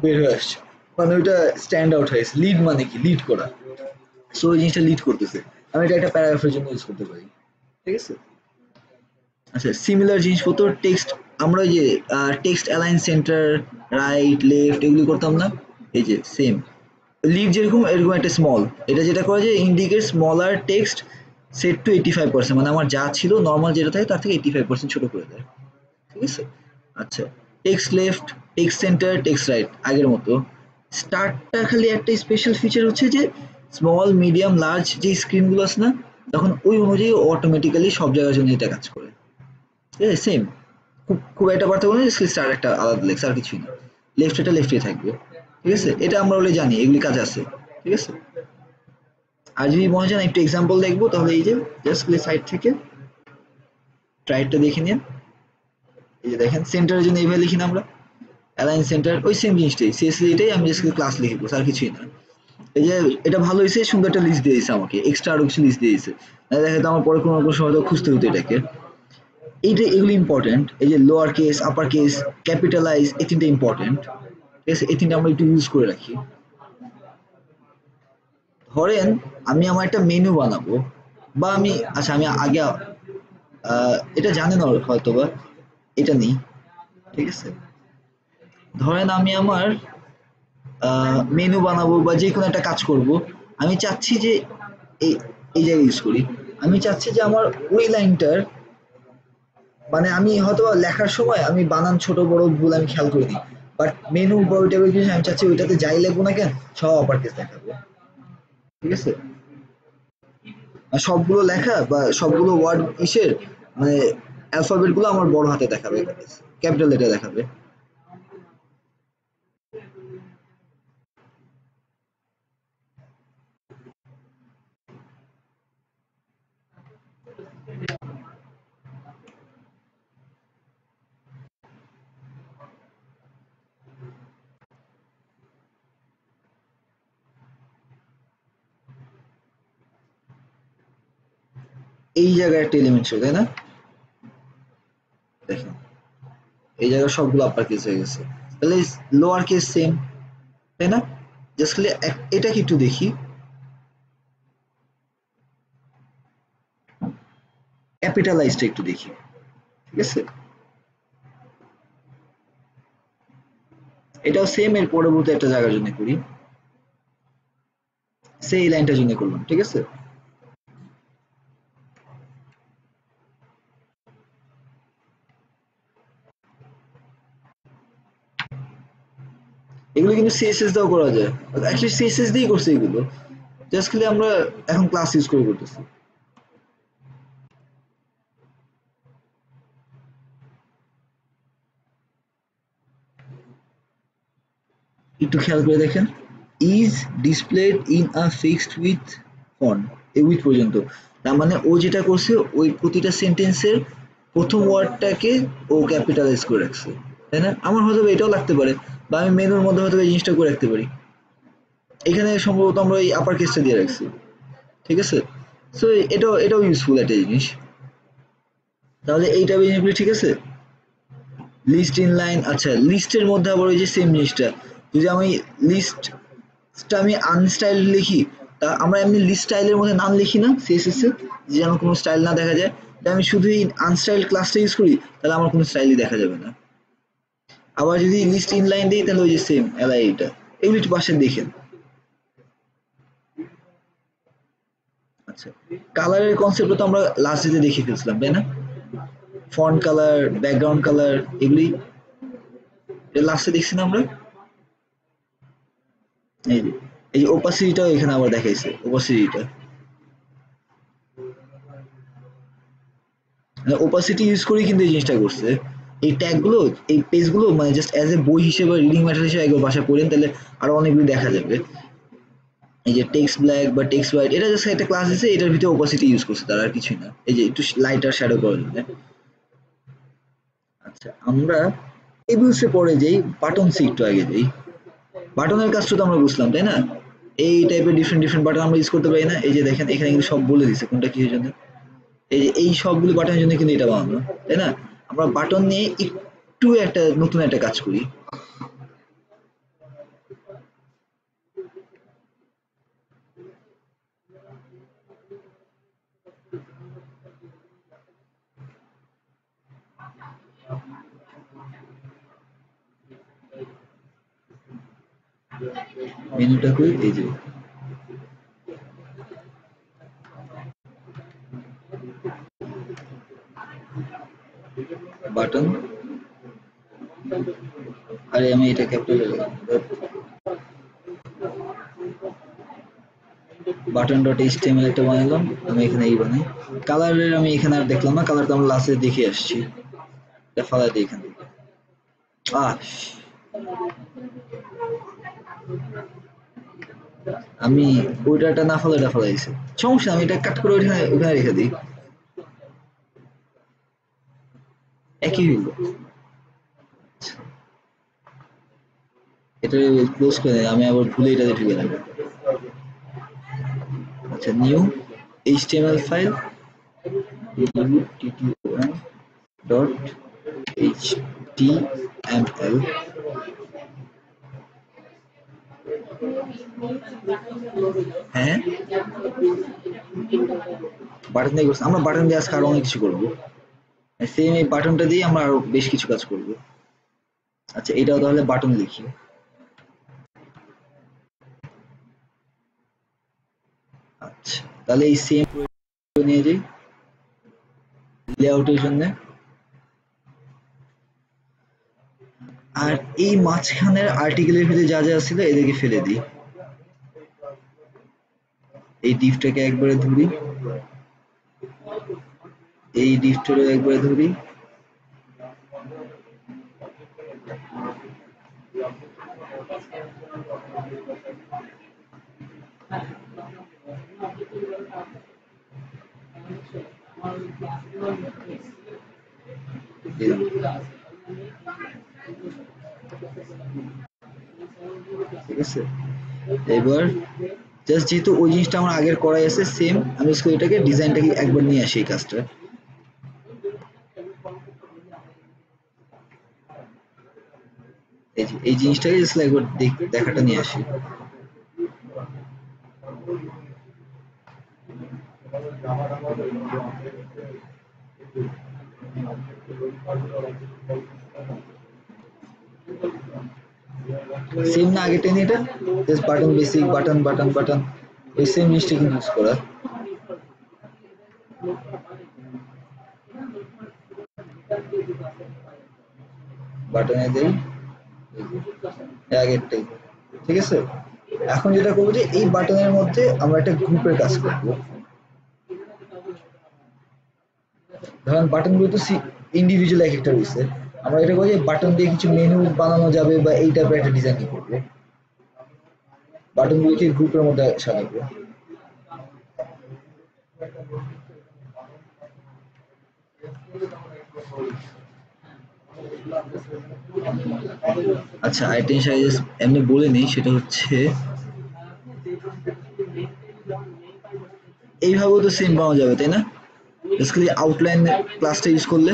বের হয়ে আসছে, মানে ওইটা স্ট্যান্ড আউট হয়েছে, লিড মানে কি লিড করা, সো ওই জিনিসটা লিড করতেছে, আমি এটা একটা প্যারাগ্রাফের জন্য ইউজ করতে পারি, ঠিক আছে? আচ্ছা সিমিলার জিনিসপত্র টেক্সট, আমরা ওই যে text align centre right left এগুলি করতাম না, এই যে সেম লিভ যেরকম এরকম একটা স্মল, এটা যেটা করে যে indicate smaller text set to 85%, মানে আমার যা ছিল নর্মাল যেটা থাকে তার থেকে 85% ছোট করে দেয়। ঠিক আছে। আচ্ছা, text left, text centre, text right আগের মতো। স্টার্টটা খালি একটা স্পেশাল ফিচার হচ্ছে যে স্মল মিডিয়াম লার্জ যে স্ক্রিনগুলো আছে না, তখন ওই অনুযায়ী অটোমেটিক্যালি সব জায়গার জন্য এটা কাজ করে। ঠিক আছে, সেম। খুব খুব একটা পার্থক্য নেই, স্টার একটা আলাদা লেখা আর কিছুই না। লেফট এটা লেফটে থাকবে। ঠিক আছে, এটা আমরা অলরেডি জানি, এগুলি কাজ আছে। ঠিক আছে। আর যদি মনে চান একটু এক্সাম্পল দেখবো, তাহলে এই যে জাস্ট সাইড থেকে ট্রাইটটা দেখে নিন। এই যে দেখেন সেন্টারের জন্য এইভাবে লিখি না আমরা, অ্যালাইন সেন্টার, ওই সেম জিনিসটাই সিএসসি, এটাই আমি জাস্ট ক্লাস লিখে বসে আর কিছুই না। এই যে এটা ভালো হয়েছে, সুন্দর একটা লিস্ট দিয়ে দিয়েছে আমাকে, এক্সট্রা আরো কিছু লিস্ট দিয়ে দিয়েছে। দেখা তো আমার পরে কোনো কোনো সময় তো খুঁজতে হতো এটাকে। এইটা এগুলো ইম্পর্টেন্ট, এই যে lower case, upper case, capitalise, এই তিনটা ইম্পর্টেন্ট। ঠিক আছে, এই তিনটা আমরা একটু ইউজ করে রাখি। ধরেন আমি আমার একটা মেনু বানাবো, বা আমি আচ্ছা আমি আগে এটা জানেন হয়তো বা, এটা নেই। ঠিক আছে, ধরেন আমি আমার মেনু বানাবো বা যে কোনো একটা কাজ করব, আমি চাচ্ছি যে এই এই জায়গায় ইউজ করি। আমি চাচ্ছি যে আমার ওই লাইনটার, মানে আমি হয়তো লেখার সময় আমি বানান ছোট বড় ভুল আমি খেয়াল করে দিই, বাট মেনু বা ওই টাইপের জিনিস আমি চাচ্ছি ওইটাতে যাই লিখবো না কেন সব আপার কেস দেখাবো। ঠিক আছে, আর সবগুলো লেখা বা সবগুলো ওয়ার্ড ইসের মানে অ্যালফাবেট গুলো আমার বড় হাতে দেখাবে, ক্যাপিটাল লেটার দেখাবে। এই জায়গায় একটা এলিমেন্ট ছিল, তাই না? দেখেন এই জায়গায় সবগুলো আপার কেস হয়ে গেছে, তাহলে লোয়ার কেস সেম, তাই না? জাস্ট খালি এটা কি একটু দেখি, ক্যাপিটালাইজটা একটু দেখি। ঠিক আছে, এটাও সেম, এর পরবর্তী একটা জায়গার জন্য করি, সেই লাইনটার জন্য করলাম। ঠিক আছে, এগুলো কিন্তু সিএসএস দাও করা যায়, অ্যাকচুয়ালি সিএসএস দিয়েই করছে এগুলো, জাস্ট খালি আমরা এখন ক্লাস ইউজ করে করতেছি। একটু খেয়াল করে দেখেন, is displayed in a fixed with font, এই উইথ পর্যন্ত, তার মানে ও যেটা করছে ওই প্রতিটা সেন্টেন্সের প্রথম ওয়ার্ডটাকে ও ক্যাপিটালাইজ করে রাখছে, তাই না? আমার হয়তো এটাও লাগতে পারে, বা আমি মেনুর মধ্যে হয়তো এই জিনিসটা করে রাখতে পারি। এখানে সম্ভবত আমরা এই আপার কেসটা দিয়ে রাখছি। ঠিক আছে, সো এটাও এটাও ইউজফুল একটা জিনিস। তাহলে এই টাইপের জিনিসগুলো ঠিক আছে। লিস্ট ইন লাইন, আচ্ছা লিস্টের মধ্যে আবার ওই যে সেম জিনিসটা, যদি আমি লিস্টটা আমি আনস্টাইল লিখি, তা আমরা এমনি লিস্ট স্টাইলের মধ্যে নাম লিখি না সিএসএস এ, যেন কোনো স্টাইল না দেখা যায়। আমি শুধু এই আনস্টাইল ক্লাসটা ইউজ করি, তাহলে আমার কোনো স্টাইলই দেখা যাবে না। আবার যদি লিস্ট ইন লাইন দিই, তাহলে ওই যে সেম এলাই এটা, এগুলো একটু পাশে দেখেন। আচ্ছা, কালারের কনসেপ্ট তো আমরা লাস্ট যেতে দেখে ফেলছিলাম, তাই না? ফন্ট কালার, ব্যাকগ্রাউন্ড কালার, এগুলি লাস্টে দেখছি না আমরা। এই যে এই যে ওপাসিটিটাও এখানে আবার দেখাইছে, ওপাসিটিটা মানে ওপাসিটি ইউজ করে কিন্তু এই জিনিসটা করছে। এই ট্যাগ গুলো, এই পেজ গুলো মানে জাস্ট অ্যাজ এ বই হিসেবে রিডিং ম্যাটেরিয়াল হিসেবে একবার বাসায় পড়েন, তাহলে আরো অনেকগুলো দেখা যাবে। এই যে টেক্সট ব্ল্যাক বা টেক্সট হোয়াইট, এটা জাস্ট একটা ক্লাস আছে, এটার ভিতরে ওপাসিটি ইউজ করছে, তার আর কিছুই না। এই যে একটু লাইটার শ্যাডো করার জন্য। আচ্ছা, আমরা টেবিলসে পরে যাই, বাটনসে একটু আগে যাই। বাটনের কাজটা তো আমরা বুঝলাম, তাই না? এই টাইপের ডিফারেন্ট ডিফারেন্ট বাটন আমরা ইউজ করতে পারি না? এই যে দেখেন এখানে কিন্তু সব বলে দিছে কোনটা কিসের জন্য। এই যে এই সবগুলো বাটনের জন্য কিন্তু এটা বানানো, তাই না? আমরা বাটন নিয়ে একটু একটা নতুন একটা কাজ করি। মেনুটা কই, এই যে বাটন, আরে আমি এটা ক্যাপিটালে বাটন ডট এইচটিএমএল একটা বানালাম, আমি এখানে এই বানাই। কালারের আমি এখানে আর দেখলাম না, কালার তো আমরা লাস্টে দেখে আসছি, এটা ফালাই দিই এখান থেকে। আমি ওইটা না ফেলে এটা ফেলাইছি, সমস্যা আমি এটা কাট করে ওইখানে ওখানে রেখে দিই, একই হইল। এটা ক্লোজ করে দিই, আমি আবার ভুলে এটাতে ঢুকে গেলাম। আচ্ছা, new HTML file dot HTML, হ্যাঁ বাটন দিয়ে করছি আমরা, বাটন দিয়ে আজকে আরো অনেক কিছু করবো, সেম এই বাটনটা দিয়ে আমরা আরো বেশ কিছু কাজ করব। আচ্ছা, এটাও তাহলে বাটন লিখি। আচ্ছা, তাহলে এই সেম নিয়ে যাই লেআউটের জন্য, আর এই মাঝখানের আর্টিকেলের ভিতরে যা যা ছিল এদেরকে ফেলে দিই, এই ডিভটাকে একবারে ধরি, এই ডিভটারও একবারে ধরি, ঠিক আছে। এবার জাস্ট যেহেতু ওই জিনিসটা আমার আগের করাই আছে সেম, আমি এটাকে ডিজাইনটাকে একবার নিয়ে আসি এই কাজটা, এই জিনিসটাকে জাস্ট একবার দেখাটা নিয়ে আসি। সেম না আগে টেনে, এটা just button basic button button button এই সেম জিনিসটা কিন্তু ইউজ করা, বাটনে দেই আগেরটাই, ঠিক আছে। এখন যেটা করবো যে এই বাটনের মধ্যে আমরা একটা গ্রুপের কাজ করবো, ধরেন বাটনগুলো তো ইন্ডিভিজুয়াল এক একটা রয়েছে, আমরা এটা করবো যে বাটন দিয়ে কিছু মেনু বানানো যাবে বা এই টাইপের একটা ডিজাইন করবো, বাটনগুলোকে গ্রুপের মধ্যে সাজাবো। আচ্ছা, আইটেম সাইজ এমনি বলে নেই, সেটা হচ্ছে এইভাবেও তো সেম পাওয়া যাবে তাই না, বেসিক্যালি আউটলাইন ক্লাসটা ইউজ করলে,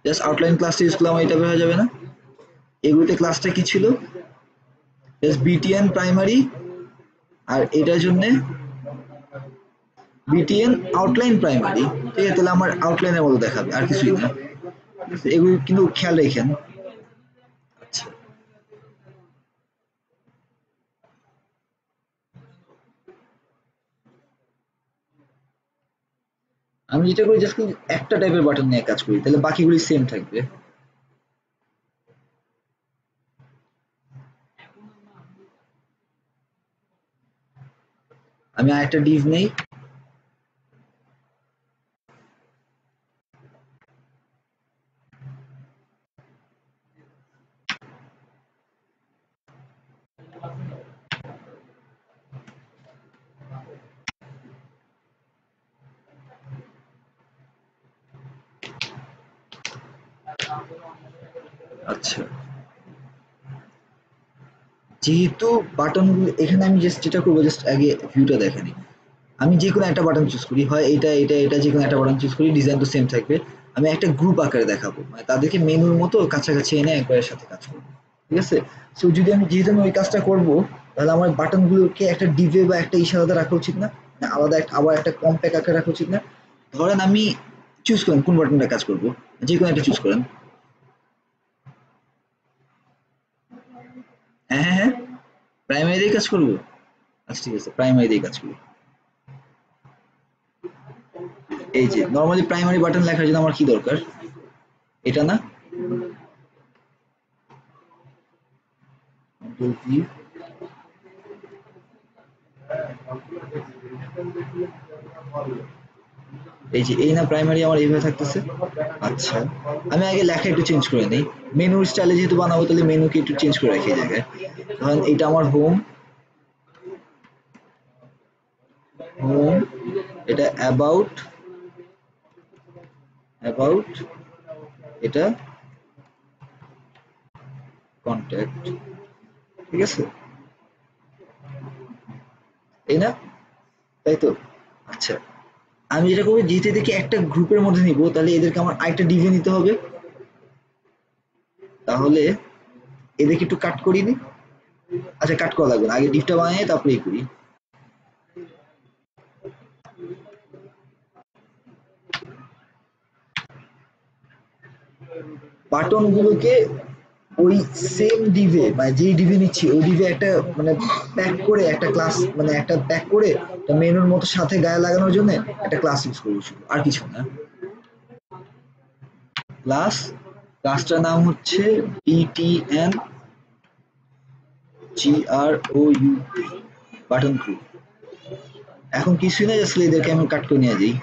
জাস্ট আউটলাইন ক্লাসটা ইউজ করলে আমার এই টাইপের হয়ে যাবে না। এগুলোতে ক্লাসটা কি ছিল, জাস্ট বিটিএন প্রাইমারি, আর এটার জন্য বিটিএন আউটলাইন প্রাইমারি, ঠিক আছে, তাহলে আমার আউটলাইনের মতো দেখাবে আর কিছুই না, এগুলো কিন্তু খেয়াল রেখেন। আচ্ছা, আমি যেটা করি জাস্ট একটা টাইপের বাটন নিয়ে কাজ করি, তাহলে বাকিগুলি সেম থাকবে। আমি আরেকটা ডিভ নেই, আচ্ছা যেহেতু বাটনগুলো এখানে আমি জাস্ট যেটা করবো, জাস্ট আগে ভিউটা দেখে নিই, আমি যে কোনো একটা বাটন চুজ করি, হয় এটা এটা এটা, যে কোনো একটা বাটন চুজ করি, ডিজাইন তো সেম থাকবে, আমি একটা গ্রুপ আকারে দেখাবো, মানে তাদেরকে মেনুর মতো কাছাকাছি এনে একবারের সাথে কাজ করবো, ঠিক আছে। সো যদি আমি যেহেতু আমি ওই কাজটা করবো, তাহলে আমার বাটনগুলোকে একটা ডিভে বা একটা ইশারাতে রাখা উচিত না, না আলাদা একটা আবার একটা কম্প্যাক্ট আকারে রাখা উচিত না। ধরেন আমি চুজ করেন কোন বাটনটা কাজ করবো, যে কোনো একটা চুজ করেন। হ্যাঁ হ্যাঁ হ্যাঁ, প্রাইমারি দিয়ে কাজ করবো। আচ্ছা ঠিক আছে, প্রাইমারি দিয়ে কাজ করি। এই যে নরমালি প্রাইমারি বাটন লেখার জন্য আমার কি দরকার, এটা না, এই যে এই না প্রাইমারি আমার এইভাবে থাকতেছে। আচ্ছা আমি আগে লেখা একটু চেঞ্জ করে নিই, মেনুর স্টাইলে যেহেতু বানাবো তাহলে মেনুকে একটু চেঞ্জ করে রাখি এই জায়গায়। ধরেন এটা আমার হোম, হোম, এটা অ্যাবাউট, অ্যাবাউট, এটা কন্ট্যাক্ট, ঠিক আছে এই না, তাই তো। আচ্ছা আমি যেটা করবো, যেহেতু এদেরকে একটা গ্রুপের মধ্যে নিব তাহলে এদেরকে আমার আরেকটা ডিভে নিতে হবে, তাহলে এদেরকে একটু কাট করি নি। আচ্ছা কাট করা লাগবে না, আগে ডিভটা বানিয়ে তারপরে এই করি। বাটন গুলোকে ওই সেম ডিভে, মানে যেই ডিভে নিচ্ছি ওই ডিভে একটা মানে প্যাক করে একটা ক্লাস, মানে একটা প্যাক করে মেনুর মতো সাথে গায়ে লাগানোর জন্য একটা ক্লাস ইউজ করবো শুধু, আর কিছু না। ক্লাস, ক্লাসটার নাম হচ্ছে BTN GROUP, বাটন গ্রুপ। এখন কিছুই না, জাস্ট এদেরকে আমি কাট করে নিয়ে যাই।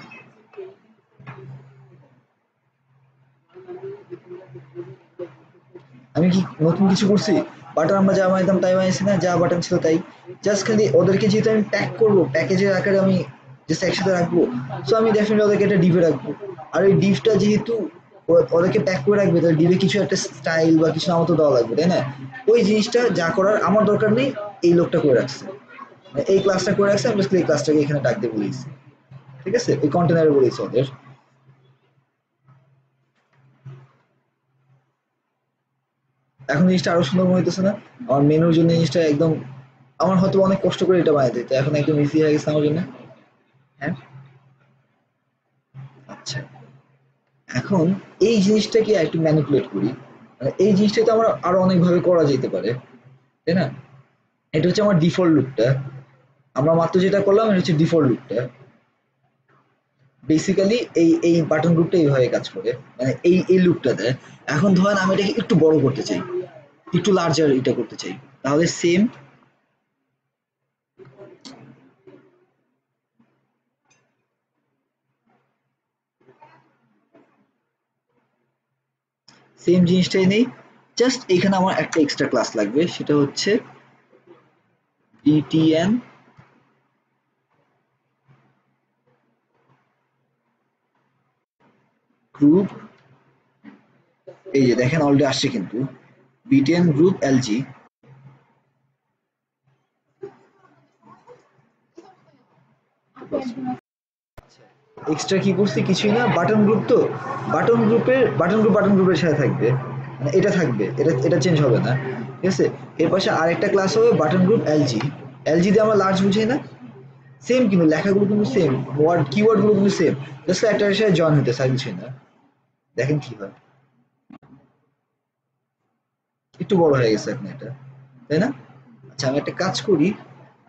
আমি কি নতুন কিছু করছি, বাটন আমরা যা বানাইতাম তাই বানিয়েছি না, যা বাটন ছিল তাই। জাস্ট খালি ওদেরকে যেহেতু আমি প্যাক করবো, প্যাকেজের আকারে আমি জাস্ট একসাথে রাখবো, সো আমি ডেফিনেটলি ওদেরকে একটা ডিভে রাখবো। আর ওই ডিভটা যেহেতু ওদেরকে প্যাক করে রাখবে, তাহলে ডিভে কিছু একটা স্টাইল বা কিছু আমার তো দেওয়া লাগবে, তাই না? ওই জিনিসটা যা করার আমার দরকার নেই, এই লোকটা করে রাখছে, মানে এই ক্লাসটা করে রাখছে, আমি জাস্ট এই ক্লাসটাকে এখানে ডাক দিয়ে বলেছি, ঠিক আছে, এই কন্টেনারে বলেছি ওদের। এখন জিনিসটা আরো সুন্দর মনে হইতেছে না? আমার মেনুর জন্য জিনিসটা একদম, আমার হয়তো অনেক কষ্ট করে এটা বানাইতে হতো, এখন একদম ইজি হয়ে গেছে আমার জন্য। হ্যাঁ আচ্ছা, এখন এই জিনিসটাকে একটু ম্যানিপুলেট করি, মানে এই জিনিসটা তো আমার আরো অনেক ভাবে করা যেতে পারে, তাই না? এটা হচ্ছে আমার ডিফল্ট লুকটা, আমরা মাত্র যেটা করলাম এটা হচ্ছে ডিফল্ট লুকটা। বেসিক্যালি এই এই বাটন গ্রুপটা এইভাবে কাজ করে, মানে এই এই লুকটা দেয়। এখন ধরেন আমি এটাকে একটু বড় করতে চাই, একটু লার্জার এটা করতে চাই, তাহলে সেম, সেম জিনিসটাই নেই, জাস্ট এখানে আমার একটা এক্সট্রা ক্লাস লাগবে, সেটা হচ্ছে BTN গ্রুপ। এই যে দেখেন অলরেডি আসছে কিন্তু, BTN গ্রুপ LG। এক্সট্রা কি করছি, কিছুই না, বাটন গ্রুপ তো, বাটন গ্রুপের সাথে থাকবে, মানে এটা থাকবে, এটা এটা চেঞ্জ হবে না, ঠিক আছে। এর পাশে আরেকটা ক্লাস হবে বাটন গ্রুপ LG, LG দিয়ে আমরা লার্জ বুঝি না, সেম কিন্তু লেখাগুলো কিন্তু সেম, ওয়ার্ড কিওয়ার্ড গুলো কিন্তু সেম, জাস্ট একটার সাথে জয়েন হইতেছে, আর কিছুই না। দেখেন কি হয়, একটু বড় হয়ে গেছে এখন এটা, তাই না? আচ্ছা আমি একটা কাজ করি,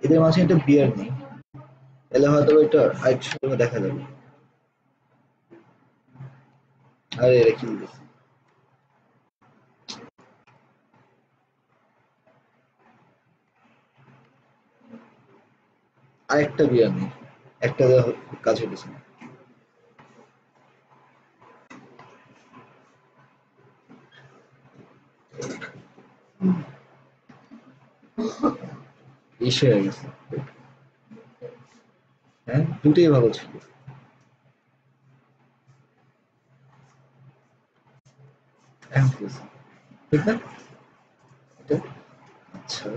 এদের মাঝে একটা বিয়ার নেই, তাহলে হয়তো এটা আরেকটু সুন্দর দেখা যাবে। আরে এটা কি দিতেছে, আরেকটা বিয়ার নেই, একটা দেওয়া কাজ হইতেছে না। ইস্যু হয়ে গেছে, হ্যাঁ দুটোই ভালো ছিল। এখন কি হয়েছে? ঠিক না এটা? আচ্ছা,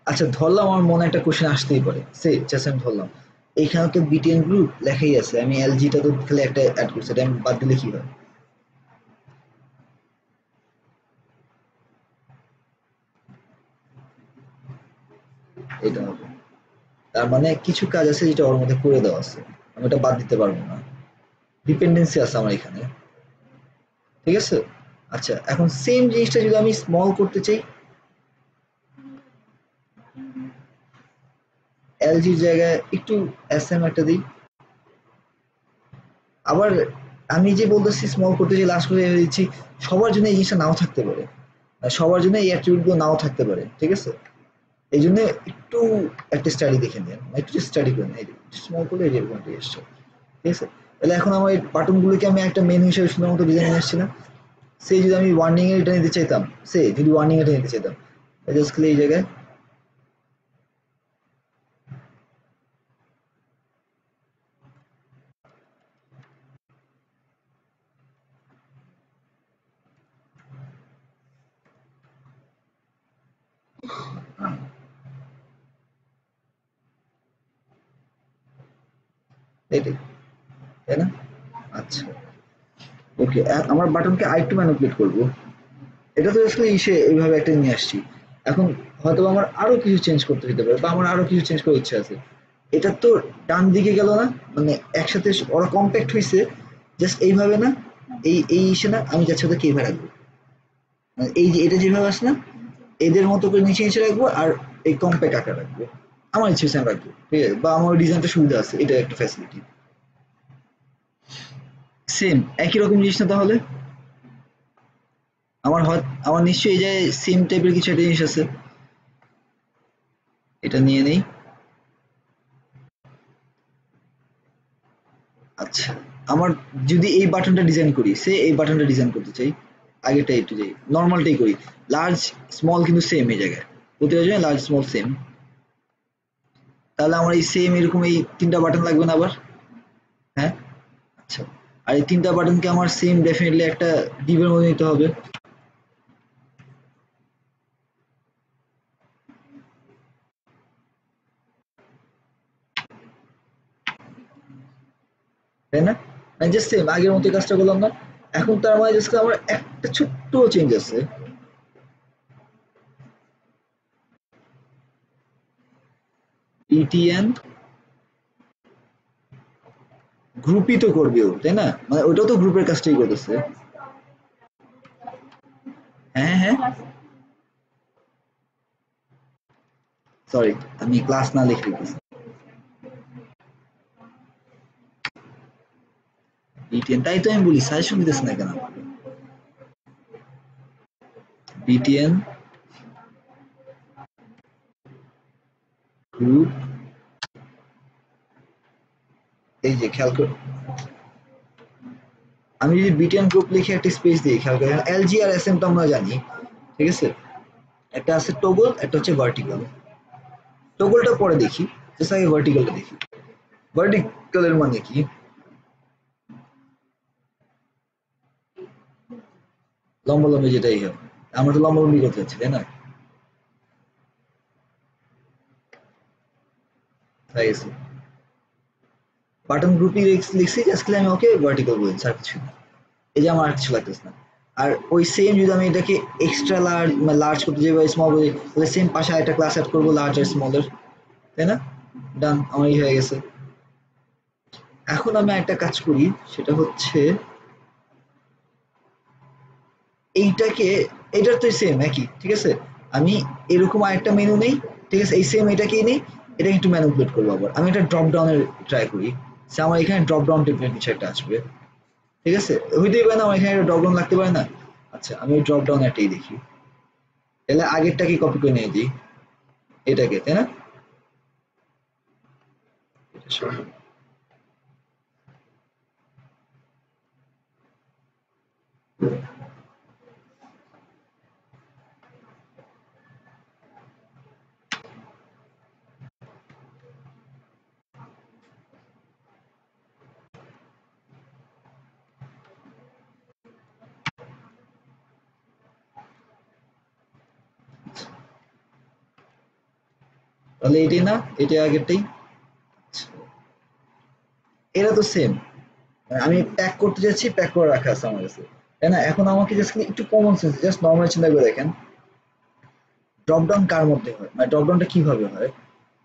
আচ্ছা ধরলাম আমার মনে একটা কোশ্চেন আসতেই পারে, সে জাস্ট আমি ধরলাম এইখানে তো BTN গ্রুপ লেখাই আছে, আমি LG টা তো খালি একটা অ্যাড করছি, এটা আমি বাদ দিলে কি হয়? এটা হবে, তার মানে কিছু কাজ আছে যেটা ওর মধ্যে করে দেওয়া আছে, আমি এটা বাদ দিতে পারবো না, ডিপেন্ডেন্সি আছে আমার এখানে, ঠিক আছে। আচ্ছা এখন সেম জিনিসটা যদি আমি স্মল করতে চাই, এলজির জায়গায় একটু এসএম একটা দিই। আবার আমি যে বলতেছি স্মল করতে যে লাস্ট করে দিচ্ছি, সবার জন্য এই জিনিসটা নাও থাকতে পারে, সবার জন্য এই অ্যাট্রিবিউট গুলো নাও থাকতে পারে, ঠিক আছে? এই জন্য একটু একটা স্টাডি দেখে নেন, একটু স্টাডি করে নেন, স্মল করলে এরকম এসছে, ঠিক আছে? তাহলে এখন আমার এই বাটন গুলোকে আমি একটা মেনু হিসেবে সুন্দর মতো ডিজাইন নিয়ে আসছি না? সেই যদি আমি ওয়ার্নিং এর এটা নিতে চাইতাম, সে যদি ওয়ার্নিং এটা নিতে চাইতাম, জাস্ট খালি এই জায়গায় এটাই, তাই না? আচ্ছা, ওকে। আমার বাটনকে আরেকটু ম্যানিপুলেট করবো। এটা তো আসলে ইসে এইভাবে একটা নিয়ে আসছি। এখন হয়তো আমার আরো কিছু চেঞ্জ করতে হতে পারে, বা আমার আরো কিছু চেঞ্জ করার ইচ্ছা আছে। এটা তো ডান দিকে গেল না, মানে একসাথে ওরা কম্প্যাক্ট হয়েছে জাস্ট এইভাবে না, এই ইসে না, আমি যাচ্ছে ওদেরকে এইভাবে রাখবো, মানে এই যে এটা যেভাবে আছে না, এদের মতো করে নিচে নিচে রাখবো, আর এই কম্প্যাক্ট আকার রাখবো। আমার ইচ্ছে হচ্ছে আমি রাখবো, ঠিক আছে? বা আমার ডিজাইনটা সুবিধা আছে, এটা একটা ফ্যাসিলিটি। সেম একই রকম জিনিস না তাহলে? আমার নিশ্চয়ই এই যে সেম টাইপের কিছু একটা জিনিস আছে, এটা নিয়ে নেই। আচ্ছা, আমার যদি এই বাটনটা ডিজাইন করি, সে এই বাটনটা ডিজাইন করতে চাই, আগেরটা একটু যাই, নর্মালটাই করি, লার্জ স্মল কিন্তু সেম এই জায়গায়, প্রতিটা জায়গায় লার্জ স্মল সেম। তাহলে আমার এই সেম এরকম এই তিনটা বাটন লাগবে না আবার? হ্যাঁ, আচ্ছা। আর এই তিনটা বাটনকে আমার সেম ডেফিনেটলি একটা ডিপের মধ্যে নিতে হবে, তাই না? জাস্ট সেম আগের মতো কাজটা করলাম না? এখন তার মানে জাস্ট আমার একটা ছোট্ট চেঞ্জ আছে। ইটিএন গ্রুপই তো করবে ও, তাই না? মানে ওটাও তো গ্রুপের কাজটাই করতেছে। হ্যাঁ হ্যাঁ, সরি, আমি ক্লাস না লিখে রেখেছি। বিটিএন, তাই তো আমি বলি সাজেশন দিতেছে না কেন? বিটিএন গ্রুপ, এই যে খেয়াল কর, আমি যদি বিটিএন গ্রুপ লিখে একটা স্পেস দিই, খেয়াল করেন এলজি আর এসএম তো আমরা জানি, ঠিক আছে? একটা আছে টগল, একটা হচ্ছে ভার্টিক্যাল। টগলটা পরে দেখি, জাস্ট আগে ভার্টিক্যালটা দেখি। ভার্টিক্যালের মানে কি? লম্বালম্বি যেটাই হোক, আমরা তো লম্বালম্বি করতে যাচ্ছি, তাই না? তাই আছে, বাটন গ্রুপই লিখছি, জাস্ট আমি ওকে ভার্টিক্যাল বলছি, আর কিছু না। এই যে আমার আর কিছু লাগতেছে না। আর ওই সেম যদি আমি এটাকে এক্সট্রা লার্জ, মানে লার্জ করতে যাই বা স্মল করতে যাই, তাহলে সেম পাশে একটা ক্লাস অ্যাড করবো লার্জ আর স্মলের, তাই না? ডান, আমার এই হয়ে গেছে। এখন আমি একটা কাজ করি, সেটা হচ্ছে এইটাকে, এটার তো সেম একই, ঠিক আছে? আমি এরকম আরেকটা মেনু নেই, ঠিক আছে? এই সেম এটাকেই নেই, এটা একটু ম্যানিপুলেট করবো। আবার আমি একটা ড্রপ ডাউনের ট্রাই করি, সে আমার এখানে ড্রপ ডাউন টাইপের কিছু একটা আসবে, ঠিক আছে? হইতেই পারে না আমার এখানে একটা ড্রপ ডাউন লাগতে পারে না? আচ্ছা, আমি ওই ড্রপ ডাউন একটাই দেখি, তাহলে আগেরটাকে কপি করে নিয়ে দিই, এটাকে, তাই না? এটা সরাই। তাহলে এটাই না, এটা আগেরটাই। আচ্ছা, এরা তো সেম, আমি প্যাক করতে যাচ্ছি, প্যাক করে রাখা আছে আমার কাছে, তাই না? এখন আমাকে জাস্ট একটু কমন সেন্স, জাস্ট নর্মাল চিন্তা করে দেখেন, ড্রপ ডাউন কার মধ্যে হয়, মানে ড্রপ ডাউনটা কিভাবে হয়?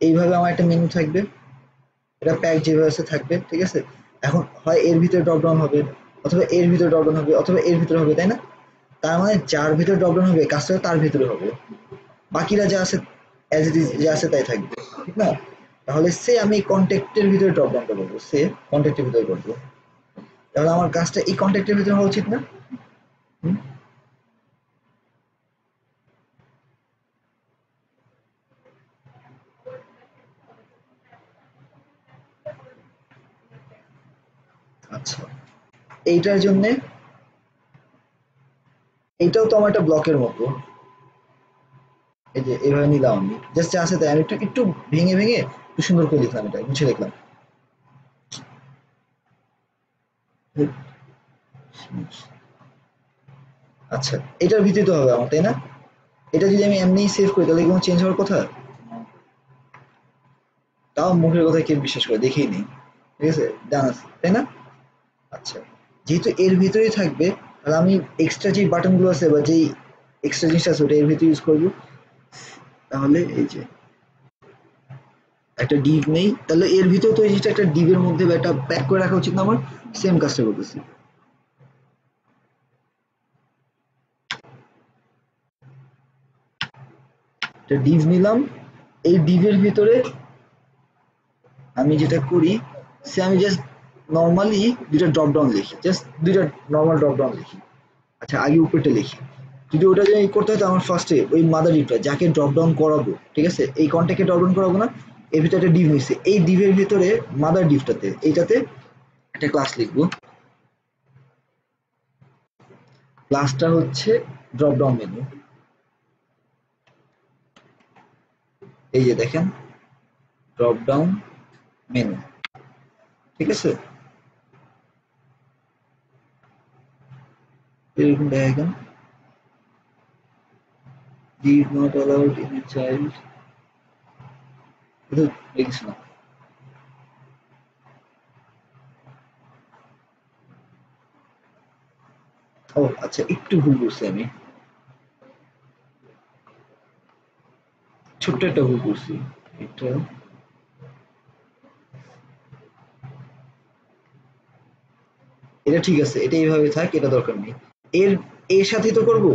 এইভাবে আমার একটা মেনু থাকবে, এটা প্যাক যেভাবে আছে থাকবে, ঠিক আছে? এখন হয় এর ভিতরে ড্রপ ডাউন হবে, অথবা এর ভিতরে ড্রপ ডাউন হবে, অথবা এর ভিতরে হবে, তাই না? তার মানে যার ভিতরে ড্রপ ডাউন হবে কাজটা তার ভিতরে হবে, বাকিরা যা আছে অ্যাজ ইট ইজ যে আছে তাই থাকবে, ঠিক না? তাহলে সে আমি কন্ট্যাক্টের ভিতরে ড্রপ ডাউনটা করবো, সে কন্ট্যাক্টের ভিতরে করবো, তাহলে আমার কাজটা এই কন্ট্যাক্টের ভিতরে হওয়া উচিত না? হুম? আচ্ছা, এইটার জন্য এইটাও তো আমার একটা ব্লকের মতো, এই যে এভাবে নিলাম আমি, জাস্ট আছে তাই আমি একটু একটু ভেঙে ভেঙে একটু সুন্দর করে লিখলাম, এটা মুছে লিখলাম। আচ্ছা, এটার ভিত্তিতে হবে আমার, তাই না? এটা যদি আমি এমনি সেভ করি তাহলে কোনো চেঞ্জ হওয়ার কথা? তাও মুখের কথা কে বিশ্বাস করে, দেখেই নেই, ঠিক আছে, ডান আছে, তাই না? আচ্ছা, যেহেতু এর ভিতরেই থাকবে, তাহলে আমি এক্সট্রা যে বাটন গুলো আছে বা যেই এক্সট্রা জিনিসটা আছে ওটা এর ভিতরে ইউজ করবো। তাহলে এই যে একটা ডিভ নেই, তাহলে এর ভিতরে তো এই জিনিসটা একটা ডিভের মধ্যে বা একটা প্যাক করে রাখা উচিত না আমার? সেম কাজটা করতেছি। একটা ডিভ নিলাম, এই ডিভের ভিতরে আমি যেটা করি, সে আমি জাস্ট নর্মালি দুইটা ড্রপ ডাউন লিখি, জাস্ট দুইটা নর্মাল ড্রপ ডাউন লিখি। আচ্ছা, আগে উপরটা লিখি। যদি ওটা যদি করতে হয় তো আমার ফার্স্টে ওই মাদার ডিভটা যাকে ড্রপ ডাউন করাবো, ঠিক আছে, এই কন্ট্যাক্টে ড্রপ ডাউন করাবো না, এর ভিতরে একটা ডিভ নিচ্ছে, এই ডিভের ভিতরে মাদার ডিভটাতে এইটাতে একটা ক্লাস লিখবো। ক্লাসটা হচ্ছে ড্রপ ডাউন মেনু, এই যে দেখেন ড্রপ ডাউন মেনু, ঠিক আছে, এরকম দেখা div not allowed in a child, এটা লিখিস না। ও আচ্ছা, একটু ভুল করছি আমি, ছোট্ট একটা ভুল করছি, এটা এটা ঠিক আছে, এটা এইভাবে থাক, এটা দরকার নেই। এর এর সাথে তো করব,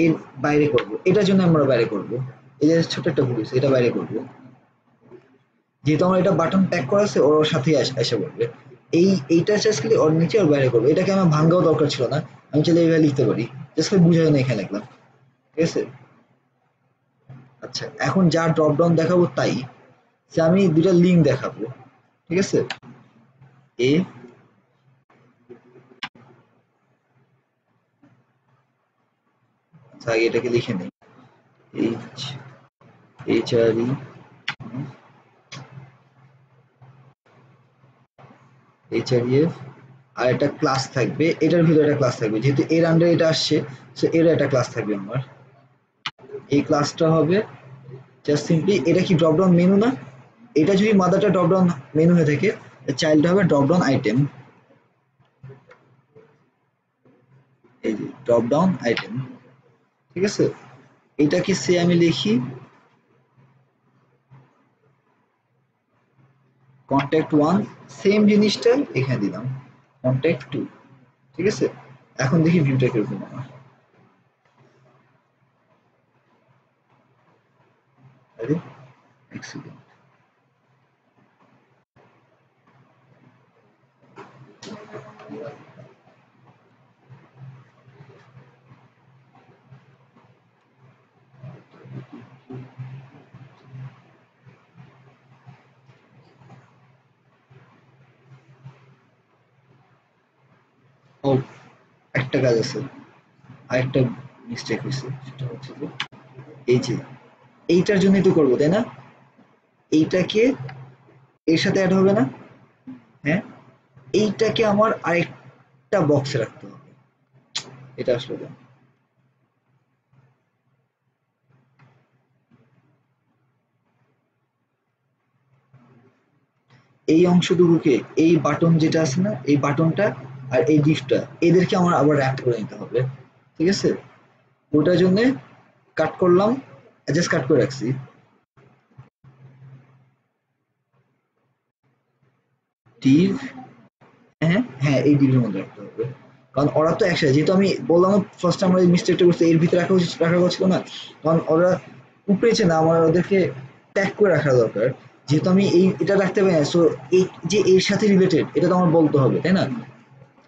এর বাইরে করব, এটার জন্য আমরা বাইরে করব, এই যে ছোট একটা ভুল হয়েছে, এটা বাইরে করব, যেহেতু আমার এটা বাটন প্যাক করা আছে ওর ওর সাথেই এসে পড়বে। এইটা জাস্ট খালি ওর নিচে ওর বাইরে করবো, এটাকে আমার ভাঙ্গাও দরকার ছিল না, আমি চাইলে এইভাবে লিখতে পারি, জাস্ট খালি বুঝাই না এখানে লিখলাম, ঠিক আছে। আচ্ছা, এখন যা ড্রপ ডাউন দেখাবো তাই, যে আমি দুটা লিঙ্ক দেখাবো, ঠিক আছে, এ আচ্ছা আগে এটাকে লিখে নেই, H H R E H R F, আর একটা ক্লাস থাকবে, এটার ভিতরে একটা ক্লাস থাকবে, যেহেতু এর আন্ডারে এটা আসছে, সো এর একটা ক্লাস থাকবে আমার। এই ক্লাসটা হবে জাস্ট সিম্পলি, এটা কি ড্রপ ডাউন মেনু না? এটা যদি মাদারটা ড্রপ ডাউন মেনু হয়ে থাকে, চাইল্ডটা হবে ড্রপ ডাউন আইটেম, এই যে ড্রপ ডাউন আইটেম, ঠিক আছে। এটাকে সে আমি লিখি কন্ট্যাক্ট ওয়ান, সেম জিনিসটা এখানে দিলাম কন্ট্যাক্ট টু, ঠিক আছে। এখন দেখি ভিউটা কিরকম আমার, আরে এক সেকেন্ড, ও একটা কাজ আছে, আরেকটা মিস্টেক হয়েছে, সেটা হচ্ছে যে এই যে এইটার জন্যই তো করবো, তাই না? এইটাকে এর সাথে অ্যাড হবে না, হ্যাঁ, এইটাকে আমার আরেকটা বক্সে রাখতে হবে, এটা আসলে কেন? এই অংশটুকুকে, এই বাটন যেটা আছে না, এই বাটনটা আর এই ডিফটা, এদেরকে আমার আবার র্যাপ করে নিতে হবে, ঠিক আছে। ওটার জন্য কাট করলাম, জাস্ট কাট করে রাখছি, ডিভ, হ্যাঁ হ্যাঁ, এই ডিভের মধ্যে রাখতে হবে, কারণ ওরা তো একসাথে, যেহেতু আমি বললাম ফার্স্ট আমরা এই মিস্টেকটা করছি, এর ভিতরে রাখা উচিত, রাখা ছিল না, কারণ ওরা উপরে চেয়ে না, আমার ওদেরকে ট্যাগ করে রাখা দরকার, যেহেতু আমি এই এটা রাখতে পারি না, সো এই যে এর সাথে রিলেটেড এটা তো আমার বলতে হবে, তাই না?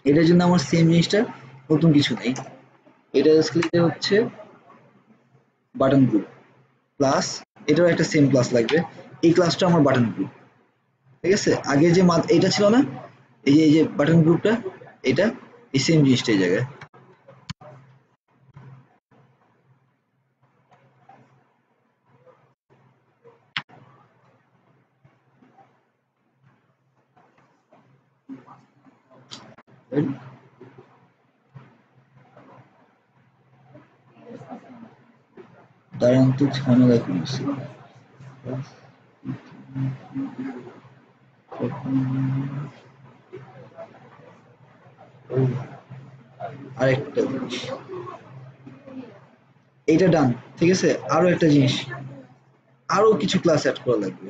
এটার জন্য আমার সেম জিনিসটা, নতুন কিছু নেই, এটা স্ক্রিপ্টে হচ্ছে বাটন গ্রুপ প্লাস, এটারও একটা সেম ক্লাস লাগবে, এই ক্লাসটা আমার বাটন গ্রুপ। ঠিক আছে, আগে যে এটা ছিল না, এই যে বাটন গ্রুপটা, এটা এই সেম জিনিসটা এই জায়গায়। দাঁড়ান তো, ঝামেলা করেছি। আরেকটা জিনিস, এইটা ডান, ঠিক আছে, আরো একটা জিনিস, আরো কিছু ক্লাস অ্যাড করা লাগবে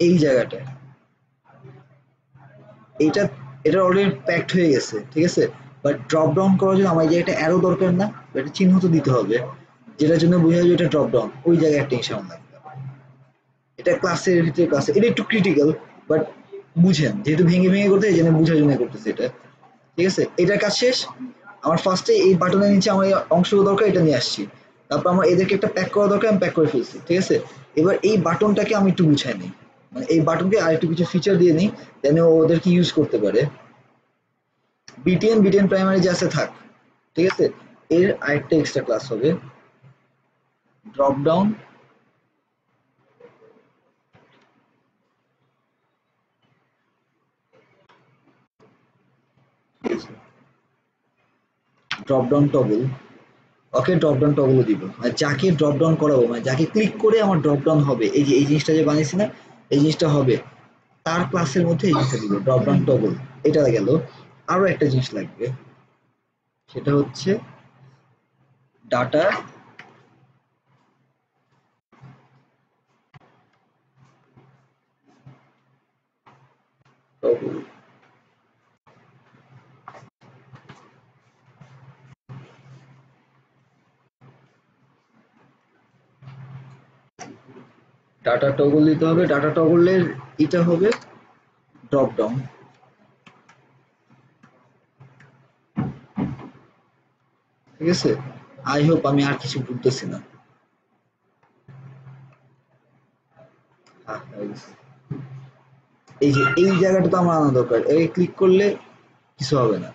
এই জায়গাটায়। এইটা এটা অলরেডি প্যাকড হয়ে গেছে, ঠিক আছে, বাট ড্রপ ডাউন করার জন্য আমার এই জায়গাটা অ্যারো দরকার না, এটা চিহ্ন তো দিতে হবে, যেটার জন্য বোঝা যায় এটা ড্রপ ডাউন, ওই জায়গায় একটা ইনশাল লাগবে। এটা ক্লাসের ভিতরে ক্লাসে এটা একটু ক্রিটিক্যাল, বাট বুঝেন, যেহেতু ভেঙে ভেঙে করতে এই জন্য বুঝার জন্য করতেছে এটা। ঠিক আছে, এটার কাজ শেষ। আমার ফার্স্টে এই বাটনের নিচে আমার এই অংশগুলো দরকার, এটা নিয়ে আসছি, তারপর আমার এদেরকে একটা প্যাক করা দরকার, আমি প্যাক করে ফেলছি। ঠিক আছে, এবার এই বাটনটাকে আমি একটু গুছাই নিই, মানে এই বাটনকে আর একটু কিছু ফিচার দিয়ে নিই, যেন ওদেরকে ইউজ করতে পারে। বিটিএন প্রাইমারি যে আছে থাক, ঠিক আছে, এর আরেকটা এক্সট্রা ক্লাস হবে drop down, drop down toggle. Okay, drop down toggle দিব, মানে যাকে ড্রপ ডাউন করাবো, মানে যাকে ক্লিক করে আমার ড্রপ ডাউন হবে, এই যে এই জিনিসটা যে বানিয়েছি না, এই জিনিসটা হবে, তার ক্লাসের মধ্যে এই জিনিসটা দিব, ড্রপ ডাউন টগল। এটা গেল। আরো একটা জিনিস লাগবে, সেটা হচ্ছে ডাটা টগল। ডাটা টগল দিতে হবে, ডাটা টগলের এটা হবে ড্রপ ডাউন। ঠিক আছে, আই হোপ আমি আর কিছু বুঝতেছি না। এই যে এই জায়গাটা তো আমার আনা দরকার, এই ক্লিক করলে কিছু হবে না,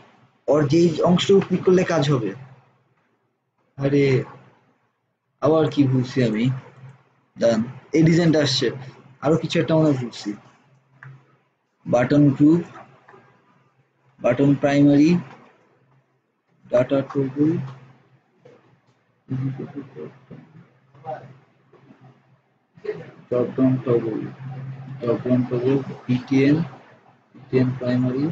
ওর যেই অংশটুকু ক্লিক করলে কাজ হবে। আরে আবার কি ভুলছি আমি, দাঁড়ান, এই ডিজাইনটা আসছে, আরো কিছু একটা মনে হয় ভুলছি। Button group, button primary, data toggle, drop down toggle, drop down toggle, BTN primary.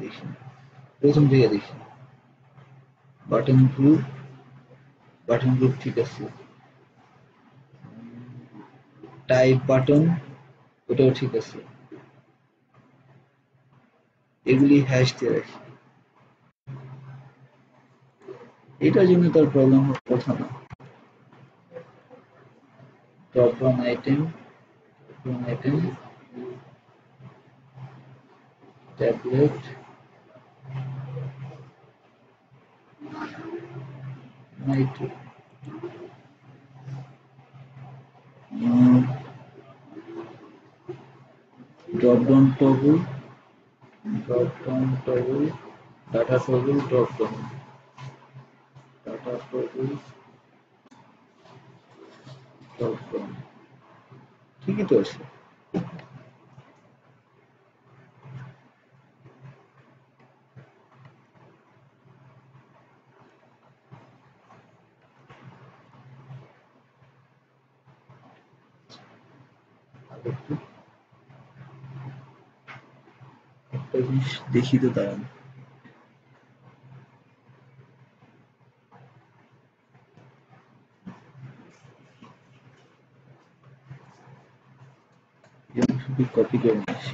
দেখি, প্রথম থেকে দেখি, বাটন গ্রুপ, বাটন গ্রুপ ঠিক আছে, টাইপ বাটন, ওটাও ঠিক আছে, এগুলি হ্যাশ দিয়ে রাখি, এটার জন্য তার প্রবলেম হওয়ার কথা না। Drop down item, tablet, Nitro, drop down toggle, drop down toggle, data toggle, drop down, data toggle, drop down, ঠিকই তো আছে। একটা জিনিস দেখি তো, দাঁড়ান, শুধু কপি করে নিচ্ছি।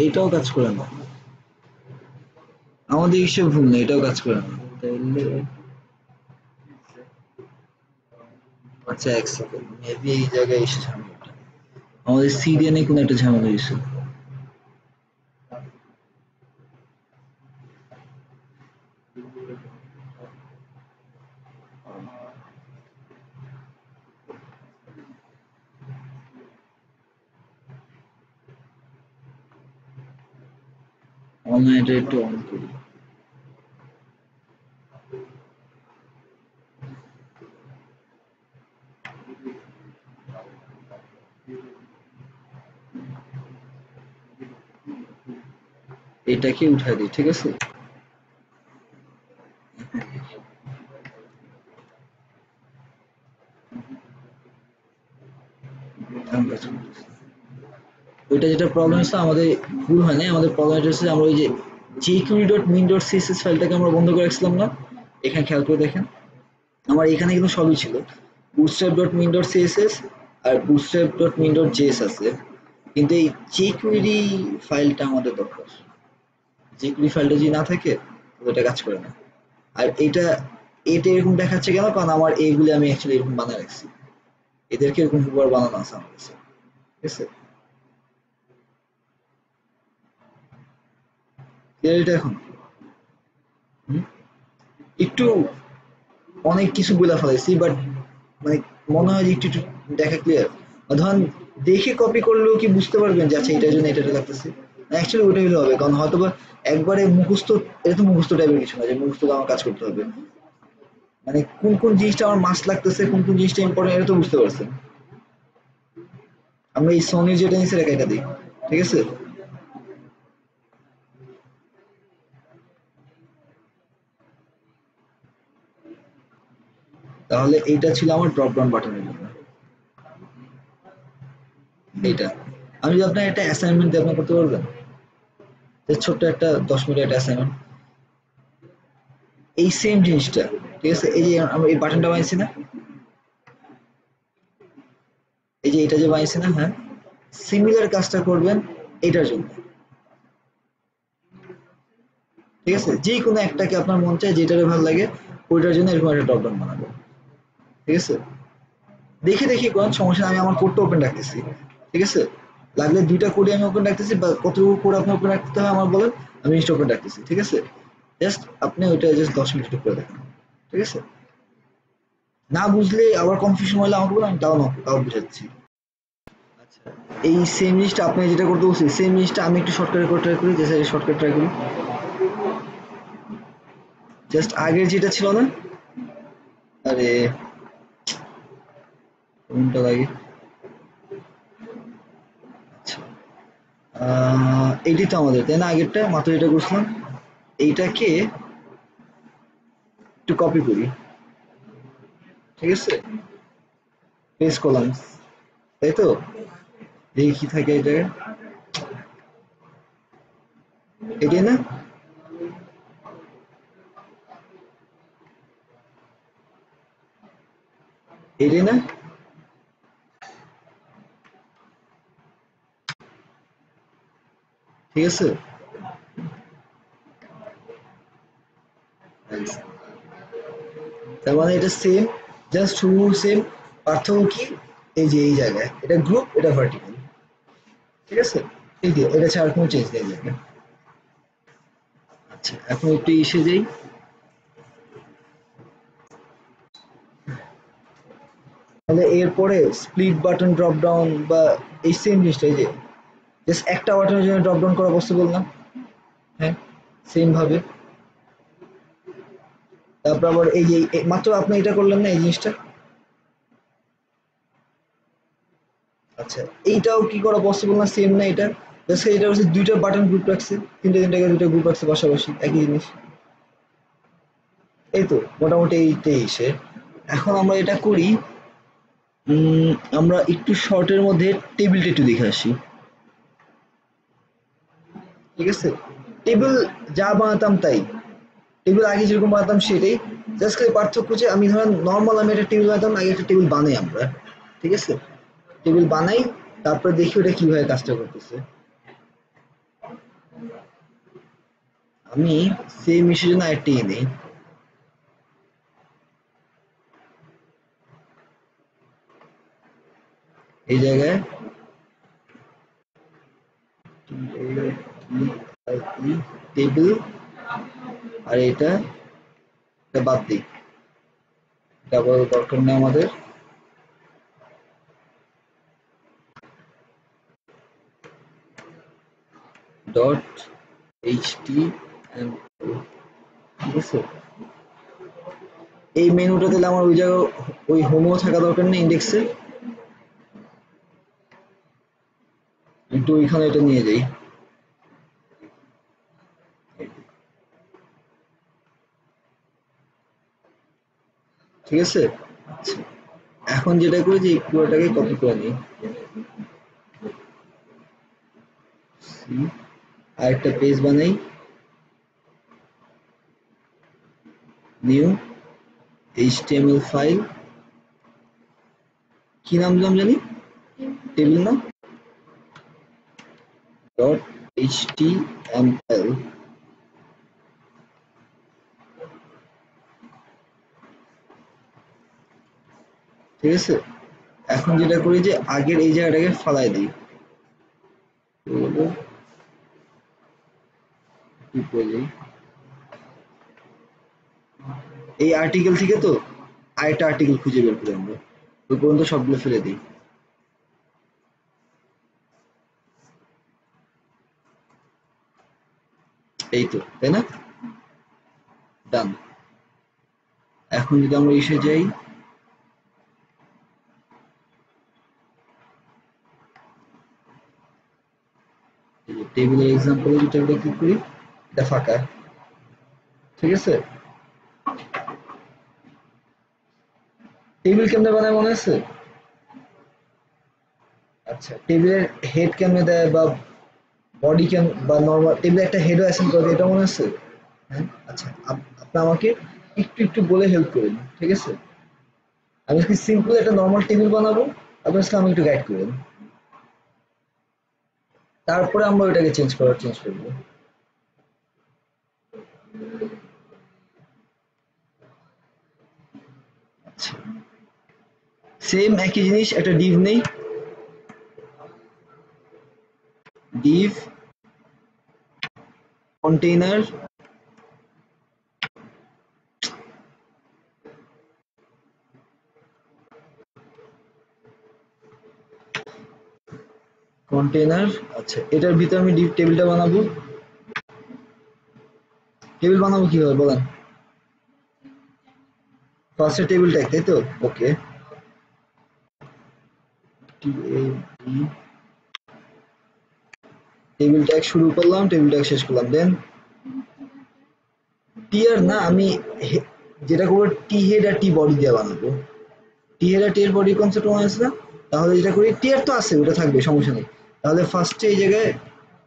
এটাও কাজ করে না, আমাদের হিসেব ভুল না, এটাও কাজ করে না তাহলে। আচ্ছা এক সেকেন্ড, মেবি এই জায়গায় এসে ঝামেলাটা আমাদের সিরিয়ানে কোনো একটা ঝামেলা হয়েছে। অনলাইনটা একটু অন করি। এটাকে উঠাই দিই, ঠিক আছে। ওইটা যেটা প্রবলেম হচ্ছে আমাদের ভুল হয় না, আমাদের প্রবলেম হচ্ছে আমরা ওই যে jQuery.min.css ফাইলটাকে আমরা বন্ধ করে রাখছিলাম না। এখানে খেয়াল করে দেখেন, আমার এখানে কিন্তু সবই ছিল, bootstrap.min.css আর bootstrap.min.js আছে, কিন্তু এই jQuery ফাইলটা আমাদের দরকার। jQuery ফাইলটা যদি না থাকে ওটা কাজ করে না। আর এটা এরকম দেখাচ্ছে কেন, কারণ আমার এইগুলি আমি অ্যাকচুয়ালি এরকম বানায় রাখছি, এদেরকে এরকম দুবার বানানো আছে আমার কাছে, ঠিক আছে। এটা এখন একটু অনেক কিছু বলে ফেলাইছি, বাট মানে মনে হয় যে একটু একটু দেখা ক্লিয়ার। ধরেন দেখে কপি করলেও কি বুঝতে পারবেন যে আচ্ছা এটার জন্য এটা লাগতেছে, অ্যাকচুয়ালি ওটাই হলে হবে, কারণ হয়তো বা একবারে মুখস্থ, এটা তো মুখস্থ টাইপের কিছু না যে মুখস্থ আমার কাজ করতে হবে, মানে কোন কোন জিনিসটা আমার মাস্ট লাগতেছে, কোন কোন জিনিসটা ইম্পর্টেন্ট, এটা তো বুঝতে পারছেন। আমরা এই সনির যেটা নিচে রেখে এটা দিই, ঠিক আছে। তাহলে এইটা ছিল আমার ড্রপ ডাউন বাটনের জন্য। এইটা আমি যদি আপনার একটা অ্যাসাইনমেন্ট দিয়ে আপনি করতে পারবেন, ছোট্ট একটা 10 মিনিট একটা অ্যাসাইনমেন্ট, এই সেম জিনিসটা, ঠিক আছে। এই যে আমরা এই বাটনটা বানিয়েছি না, এই যে এটা যে বানিয়েছি না, হ্যাঁ সিমিলার কাজটা করবেন এটার জন্য, ঠিক আছে। যে কোনো একটাকে আপনার মন চায় যেটারে ভালো লাগে ওইটার জন্য এরকম একটা ড্রপ ডাউন বানাবো, ঠিক আছে। দেখে দেখে কোন সমস্যা, আমি আমার কোডটা ওপেন রাখতেছি, ঠিক আছে। লাগলে দুইটা কোডই আমি ওপেন রাখতেছি, বা কতটুকু কোড আপনি ওপেন রাখতে হয় আমার বলেন, আমি জিনিসটা ওপেন রাখতেছি, ঠিক আছে। জাস্ট আপনি ওইটা জাস্ট 10 মিনিট করে দেখেন, ঠিক আছে। না বুঝলে আবার কনফিউশন হলে আমাকে বলুন, আমি তাও বুঝাচ্ছি। আচ্ছা, এই সেম জিনিসটা আপনি যেটা করতে বলছি, সেম জিনিসটা আমি একটু শর্টকাটে করে ট্রাই করি, যে শর্টকাট ট্রাই করি। জাস্ট আগের যেটা ছিল না, আরে কোনটা লাগে, আচ্ছা এইটাই তো আমাদের, তাই না, আগেরটা মাত্র এটা করছিলাম, এইটাকে একটু কপি করি, ঠিক আছে, পেস্ট করলাম, তাই তো। দেখি কি থাকে এই জায়গায়, এটাই না, এটাই না, ঠিক আছে। তার মানে এটা সেম, জাস্ট শুরু সেম, পার্থক্য কি, এই যে এই জায়গায় এটা গ্রুপ, এটা ভার্টিক্যাল, ঠিক আছে। এই যে এটা ছাড়া কোনো চেঞ্জ নেই জায়গায়। আচ্ছা এখন একটু এসে যাই, তাহলে এরপরে স্প্লিট বাটন ড্রপ ডাউন বা এই সেম জিনিসটা, এই যে জাস্ট একটা বাটনের জন্য ড্রপ ডাউন করা পসিবল না, হ্যাঁ সেম ভাবে। তারপর আবার এই যে মাত্র আপনি এটা করলেন না এই জিনিসটা, আচ্ছা এইটাও কি করা পসিবল না, সেম না এটা, জাস্ট এটা হচ্ছে দুইটা বাটন গ্রুপ রাখছে, তিনটাকে দুইটা গ্রুপ রাখছে পাশাপাশি একই জিনিস, এই তো মোটামুটি এইটাই সে। এখন আমরা এটা করি, আমরা একটু শর্টের মধ্যে টেবিলটা একটু দেখে আসি, ঠিক আছে। টেবিল যা বানাতাম তাই, টেবিল আগে যেরকম বানাতাম সেটাই, জাস্ট খালি পার্থক্য যে আমি ধরেন নর্মাল আমি একটা টেবিল বানাতাম, আগে একটা টেবিল বানাই আমরা, ঠিক আছে, টেবিল বানাই, তারপরে দেখি ওটা কিভাবে কাজটা করতেছে। আমি সেম ইস্যুর জন্য আরেকটা নেই, এই জায়গায় টেবিল, আর এটা বাদ দিই, এটা আবার দরকার নেই আমাদের। ডট html, ঠিক আছে, এই মেনুটা দিলে আমার ওই জায়গায় ওই হোমও থাকা দরকার নেই ইন্ডেক্সে, একটু ওইখানে এটা নিয়ে যাই, ঠিক আছে। আচ্ছা, এখন যেটা করি যে এই পুরোটাকে কপি করে নিই, আর একটা পেজ বানাই, নিউ html ফাইল, কি নাম দিলাম জানি, টেবিল না, ডট html, ঠিক আছে। এখন যেটা করি যে আগের এই জায়গাটাকে ফালাই দিই, এই আর্টিকেল থেকে তো আরেকটা আর্টিকেল খুঁজে বের করে আমরা ওই পর্যন্ত সবগুলো ফেলে দিই, এই তো, তাই না, ডান। এখন যদি আমরা এসে যাই, টেবিলের এক্সাম্পলে যদি আমরা ক্লিক করি, এটা ফাঁকা, ঠিক আছে। টেবিল কেমনে বানায় মনে আছে? আচ্ছা, টেবিলের হেড কেমনে দেয় বা বডি কেম বা নরমাল টেবিলে একটা হেডও অ্যাসাইন করে, এটা মনে আছে? হ্যাঁ, আচ্ছা, আপনি আমাকে একটু একটু বলে হেল্প করেন, ঠিক আছে। আমি আজকে সিম্পল একটা নরমাল টেবিল বানাবো, আপনার সাথে আমি একটু গাইড করেন, তারপরে আমরা ওইটাকে চেঞ্জ করবো। আচ্ছা, সেম একই জিনিস, একটা ডিভ নেই, ডিভ কন্টেইনার, কন্টেইনার, আচ্ছা, এটার ভিতরে আমি ডিভ টেবিলটা বানাবো, টেবিল বানাবো কিভাবে বলেন? ফার্স্টে টেবিল ট্যাগ, তাই তো, ওকে, টেবিল ট্যাগ শুরু করলাম, টেবিল ট্যাগ শেষ করলাম, দেন টিয়ার না, আমি যেটা করবো টি হেড আর টি বডি দিয়ে বানাবো, টি হেড আর টি এর বডি কনসেপ্ট মনে আছে না? তাহলে যেটা করি, টিয়ার তো আছে, ওটা থাকবে, সমস্যা নেই। তাহলে ফার্স্টে এই জায়গায়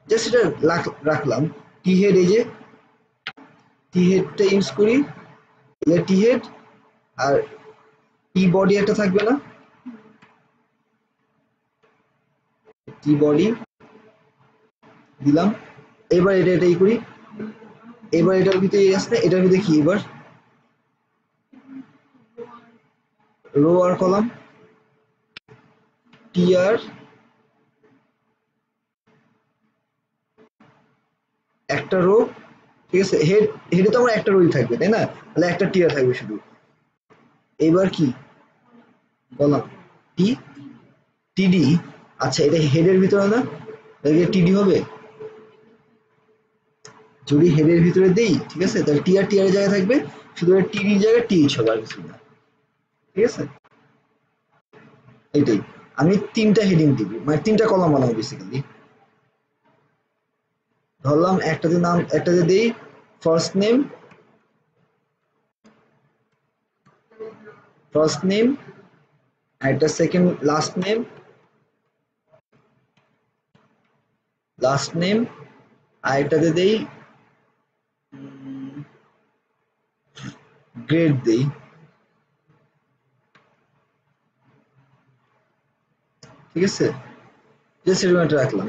জাস্ট এটা রাখলাম, টি হেড, এই যে টি হেডটা ইউজ করি, এটা টি হেড, আর টি বডি একটা থাকবে না, টি বডি দিলাম। এবার এটাই করি, এবার এটার ভিতরে আসলে এটার ভিতরে কি, এবার রো আর কলাম, টি আর একটা রো, ঠিক আছে, হেডে তো আমার একটা রোই থাকবে, তাই না, তাহলে একটা টিয়ার থাকবে শুধু। এবার কি কলাম, টি, টিডি, আচ্ছা, এটা হেডের ভিতরে না, তাহলে টিডি হবে, যদি হেডের ভিতরে দেই, ঠিক আছে, তাহলে টিআর টিআর জায়গায় থাকবে, শুধু টিডির জায়গায় টিএইচ হবে, আর কিছু না, ঠিক আছে। এইটাই, আমি তিনটা হেডিং দিব, মানে তিনটা কলাম বানাবো বেসিক্যালি। ধরলাম একটাতে নাম, একটাতে দেই ফার্স্ট নেম, আর একটা সেকেন্ড লাস্ট নেম, আর একটাতে দেই গ্রেড দেই, ঠিক আছে, যে সেটমেন্ট রাখলাম।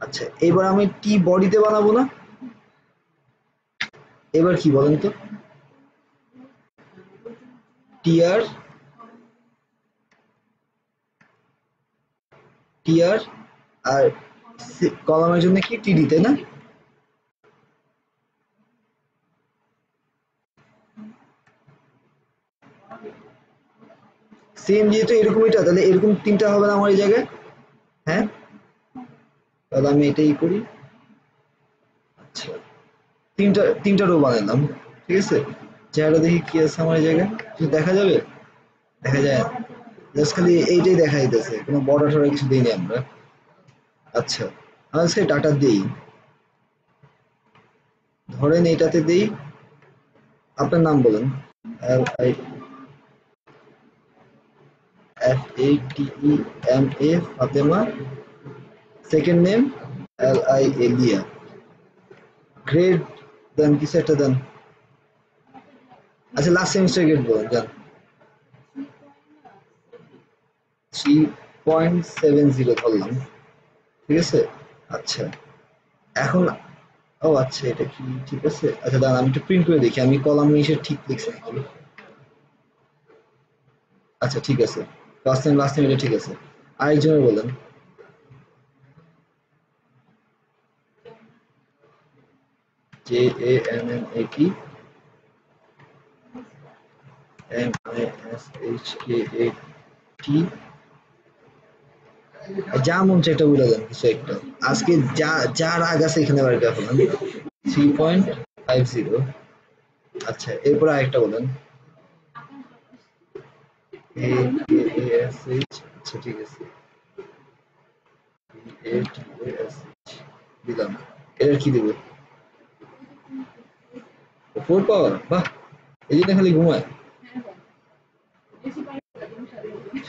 আচ্ছা এবার আমি টি বডিতে বানাবো না, এবার কি বলেন তো, টিআর টিআর আর কলামের জন্য কি টিডি, তাই না? সেম যেহেতু এরকমইটা, তাহলে এরকম তিনটা হবে না আমার এই জায়গায়? হ্যাঁ, তাহলে আমি এটাই করি। আচ্ছা তিনটা রো বানালাম, ঠিক আছে। চেহারা দেখি কি আছে আমার এই জায়গায়, কিছু দেখা যাবে? দেখা যায় না, জাস্ট খালি এইটাই দেখা যাইতেছে, কোনো বর্ডার টর্ডার কিছু দিইনি আমরা। আচ্ছা আমরা সেই ডাটা দিই, ধরেন এইটাতে দিই, আপনার নাম বলেন। L I F A T E M A Fatema, second name L I Eliya, grade দেন কিছু একটা দেন। আচ্ছা লাস্ট সেমিস্টার গ্রেড বলেন যান। 3.70 ধরলাম, ঠিক আছে। আচ্ছা এখন, ও আচ্ছা এটা কি ঠিক আছে, আচ্ছা দাঁড়ান আমি একটু প্রিন্ট করে দেখি আমি কলাম নিয়ে ঠিক লিখছি নাকি। আচ্ছা ঠিক আছে, লাস্ট টাইম এটা ঠিক আছে। আরেকজনের বলেন। J A M M A T M A S H K A T, যা মন চায় একটা বলে দেন কিছু একটা, আজকে যা যা রাগ আছে এখানে বার করে ফেলাম। 3.50। আচ্ছা এরপর আরেকটা বলেন। এ কে এ এস এইচ, আচ্ছা ঠিক আছে, এ টি এ এস এইচ দিলাম। এর কি দেব? 4 পাওয়ার, বাহ, এই জন্য খালি ঘুমায়।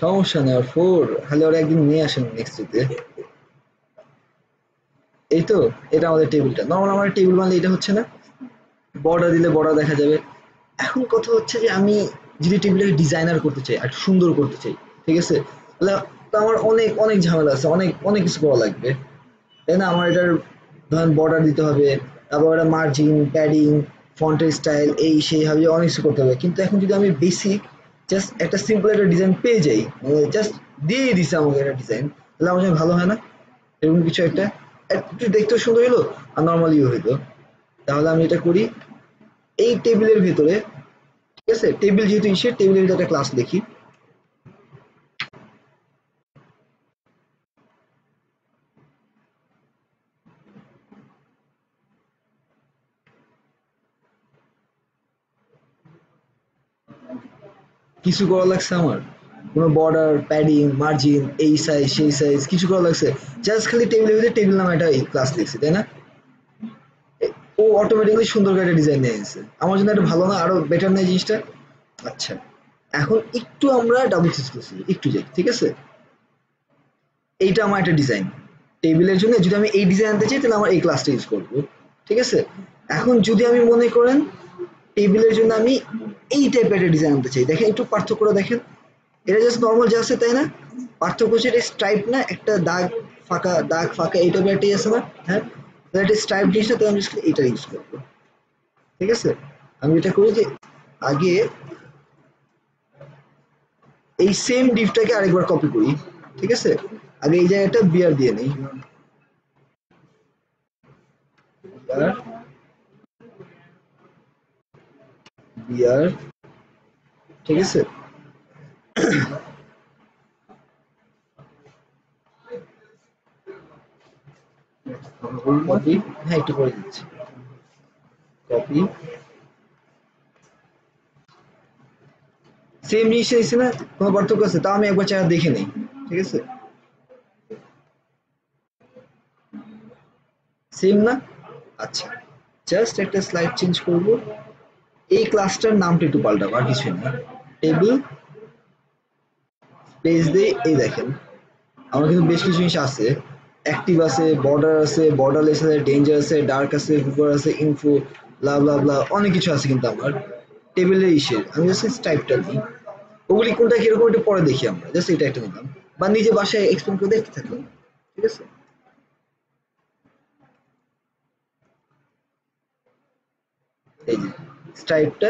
সমস্যা নেই, আর 4 খালি ওরা একদিন নিয়ে আসেন নেক্সট উইকে। এই তো, এটা আমাদের টেবিলটা, নর্মাল আমার টেবিল বানালে এটা হচ্ছে না, বর্ডার দিলে বর্ডার দেখা যাবে। এখন কথা হচ্ছে যে আমি যদি টেবিলটাকে ডিজাইনার করতে চাই আর সুন্দর করতে চাই, ঠিক আছে, তাহলে তো আমার অনেক অনেক ঝামেলা আছে, অনেক অনেক কিছু করা লাগবে, তাই না? আমার এটার ধরেন বর্ডার দিতে হবে, তারপর একটা মার্জিন, প্যাডিং, ফন্টের স্টাইল, এই সেই ভাবে অনেক কিছু করতে হবে। কিন্তু এখন যদি আমি বেসিক জাস্ট একটা সিম্পল একটা ডিজাইন পেয়ে যাই, জাস্ট দিয়ে দিছে আমাকে একটা ডিজাইন, তাহলে আমার জন্য ভালো হয় না? এরকম কিছু একটা, একটু দেখতেও সুন্দর হলো আর নর্মালিও হইলো। তাহলে আমি এটা করি এই টেবিলের ভিতরে, ঠিক আছে, টেবিল যেহেতু ইসে, টেবিলের ভিতরে একটা ক্লাস লিখি। কিছু করা লাগছে আমার, কোনো বর্ডার, প্যাডিং, মার্জিন, এই সাইজ সেই সাইজ কিছু করা লাগছে? জাস্ট খালি টেবিলের ভিতরে টেবিল নামে একটা ক্লাস লিখছি, তাই না? ও অটোমেটিক্যালি সুন্দর করে একটা ডিজাইন নিয়ে এসেছে, আমার জন্য একটা ভালো না, আরো বেটার না জিনিসটা? আচ্ছা এখন একটু আমরা ডাবল ক্লিক করছি, একটু যাই, ঠিক আছে। এইটা আমার একটা ডিজাইন টেবিলের জন্য, যদি আমি এই ডিজাইন আনতে চাই তাহলে আমার এই ক্লাসটা ইউজ করবো, ঠিক আছে। এখন যদি আমি মনে করেন টেবিলের জন্য আমি এই টাইপের একটা ডিজাইন আনতে চাই, দেখেন একটু পার্থক্যটা দেখেন, এটা জাস্ট নর্মাল যা আছে তাই না? পার্থক্য হচ্ছে এটা স্ট্রাইপ না, একটা দাগ ফাঁকা এই টাইপের একটাই আছে না? হ্যাঁ, তাহলে এটা স্ট্রাইপ জিনিসটা, তাহলে আমি এটা ইউজ করবো, ঠিক আছে। আমি এটা করি যে আগে এই সেম ডিভটাকে আরেকবার কপি করি, ঠিক আছে। আগে এই জায়গাটা বিয়ার দিয়ে নেই, বিয়ার বিয়ার, ঠিক আছে। কপি, হ্যাঁ একটু করে দিচ্ছি, কপি, সেম জিনিস এসেছে না, কোনো পার্থক্য আছে? তাও আমি একবার চেহারা দেখে নেই, ঠিক আছে, সেম না? আচ্ছা জাস্ট একটা স্লাইড চেঞ্জ করব, এই ক্লাসটার নামটা একটু পাল্টাবো, আর কিছুই না। টেবিল স্পেস দিয়ে এই দেখেন আমার কিন্তু বেশ কিছু জিনিস আছে, অ্যাক্টিভ আছে, বর্ডার আছে, বর্ডারলেস আছে, ডেঞ্জার আছে, ডার্ক আছে, হুপার আছে, ইনফো, ব্লা ব্লা ব্লা, অনেক কিছু আছে কিন্তু আমার। টেবিলের ইসের আমি জাস্ট টাইপটা দিই, ওগুলি কোনটা কিরকম এটা পরে দেখি আমরা, জাস্ট এটা একটা নিলাম বা নিজে বাসায় এক্সপ্লেন করে দেখতে থাকলাম, ঠিক আছে। এই যে স্টাইপটা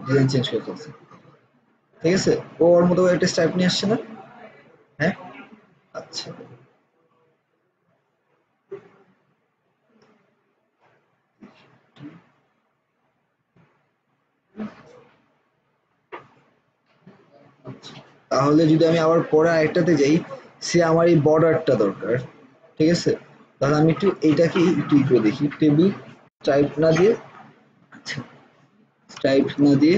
ডিজাইন চেঞ্জ করে ফেলছে, ঠিক আছে, ও ওর মতো একটা স্টাইপ নিয়ে আসছে না। হ্যাঁ আচ্ছা তাহলে যদি আমি আবার পরে আরেকটাতে যাই, সে আমার এই বর্ডারটা দরকার, ঠিক আছে, তাহলে আমি একটু এইটাকে একটু করে দেখি, টেবিল স্ট্রাইপ না দিয়ে, আচ্ছা স্ট্রাইপ না দিয়ে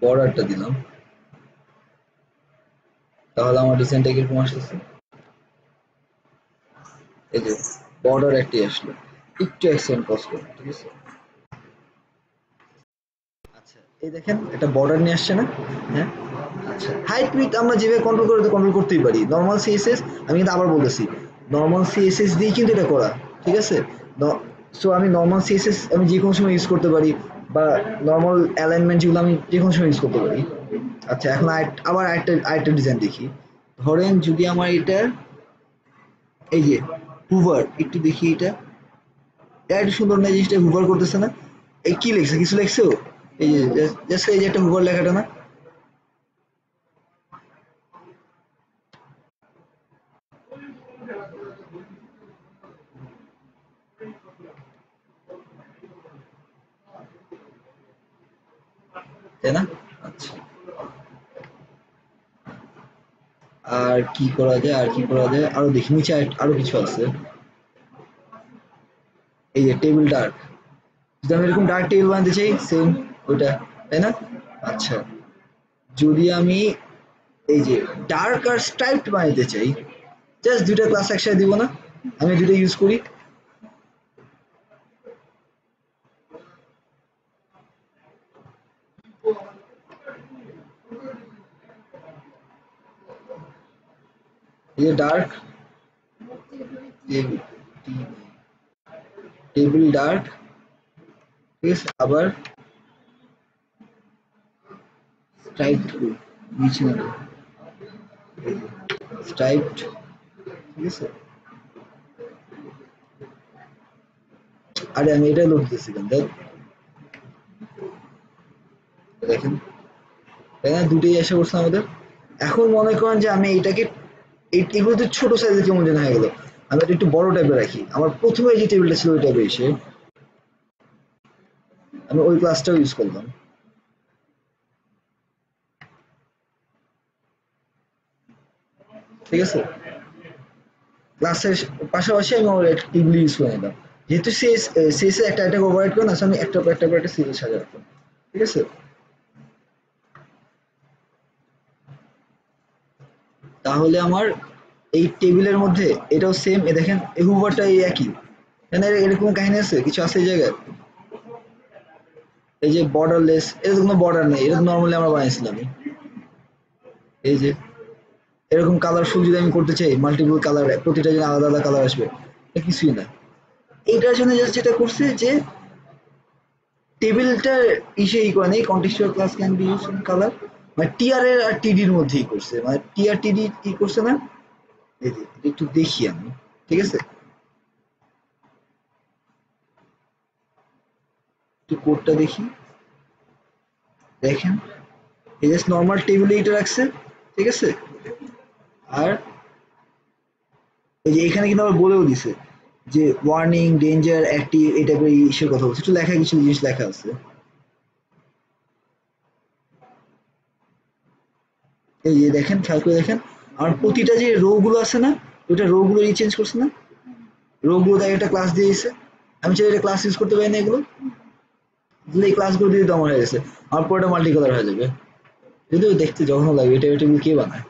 বর্ডারটা দিলাম, তাহলে আমার ডিজাইনটা কিরকম আসতেছে, এই যে বর্ডার একটি আসলো, একটু এক্সটেন্ড পজ করুন, ঠিক আছে। আচ্ছা এই দেখেন এটা বর্ডার নিয়ে আসছে না। হ্যাঁ আচ্ছা হাইট উইথ আমরা যেভাবে কন্ট্রোল করে কন্ট্রোল করতেই পারি নর্মাল সিএসএস, আমি কিন্তু আবার বলতেছি নর্মাল সিএসএস দিয়ে কিন্তু এটা করা, ঠিক আছে। সো আমি নর্মাল সিএসএস আমি যে কোনো সময় ইউজ করতে পারি, বা নর্মাল অ্যালাইনমেন্ট যেগুলো আমি যে কোনো সময় ইউজ করতে পারি। আচ্ছা এখন আবার আরেকটা ডিজাইন দেখি, ধরেন যদি আমার এটা এই যে হুভার একটু দেখি, এটা একটু সুন্দর না জিনিসটা, হুভার করতেছে না, এই কি লেখছে কিছু লেখছে ও? এই যে জাস্ট এই যে একটা হুভার লেখাটা না, তাই না? আচ্ছা আর কি করা যায়, আর কি করা যায়, আরো দেখি নিচে আরো কিছু আছে, এই যে টেবিল ডার্ক, যদি আমি এরকম ডার্ক টেবিল বানাতে চাই সেম ওইটা, তাই না? আচ্ছা যদি আমি এই যে ডার্ক আর স্ট্রাইপড বানাতে চাই, জাস্ট দুইটা ক্লাস একসাথে দিব না, আমি দুইটা ইউজ করি, এই যে ডার্ক টেবিল ডার্ক, ঠিক আছে, আবার স্ট্রাইপড নিচে না স্ট্রাইপড, ঠিক আছে। আরে আমি এটা লোড দিয়েছিলাম দেখ, দেখেন তাই না, দুটোই এসে পড়ছে আমাদের। এখন মনে করেন যে আমি এইটাকে এগুলো তো ছোট সাইজের কেমন যেন হয়ে গেল, আমি এটা একটু বড় টাইপের রাখি, আমার প্রথমে যে টেবিলটা ছিল ওই টাইপের এসে আমি ওই ক্লাসটাও ইউজ করলাম, ঠিক আছে। ক্লাসের পাশাপাশি আমি ওর টেবিল ইউজ করে নিলাম, যেহেতু সিএস একটা একটা ওভাররাইড করে না, আমি একটা পর একটা করে একটা সিরিজ সাজা রাখলাম, ঠিক আছে। তাহলে আমার এই টেবিলের মধ্যে এটাও সেম, এ দেখেন এই হুভারটা এই একই, এখানে এরকম কাহিনী আছে কিছু আছে এই জায়গায়, এই যে বর্ডারলেস, এটা তো কোনো বর্ডার নেই, এটা তো নর্মালি আমরা বানিয়েছিলাম, এই যে এরকম কালারফুল যদি আমি করতে চাই মাল্টিপল কালার, প্রতিটা জন্য আলাদা আলাদা কালার আসবে, এটা কিছুই না। এইটার জন্য জাস্ট যেটা করছে যে টেবিলটা ইসেই করে নেই, contextual class can be use in colour, মানে টিআর এর আর টিডির মধ্যেই করছে, মানে টিআর টিডি কি করছে না, এই যে একটু দেখি আমি, ঠিক আছে, একটু কোডটা দেখি, দেখেন এই জাস্ট নর্মাল টেবিলে এটা রাখছে, ঠিক আছে। আর এই যে এখানে কিন্তু আবার বলেও দিছে যে ওয়ার্নিং ডেঞ্জার অ্যাক্টিভ এই টাইপের ইসের কথা বলছে, একটু লেখা কিছু জিনিস লেখা আছে, এই যে দেখেন খেয়াল করে দেখেন আমার প্রতিটা যে রো গুলো আছে না, ওইটা রো গুলো চেঞ্জ করছে না, রো গুলো তাই একটা ক্লাস দিয়েছে, আমি চাই এটা ক্লাস ইউজ করতে পারি না, এগুলো দিলে এই ক্লাসগুলো দিয়ে তো আমার হয়ে গেছে, আমার পুরোটা মাল্টি কালার হয়ে যাবে, যদিও দেখতে যখন লাগে এটা টেবিল কে বানায়,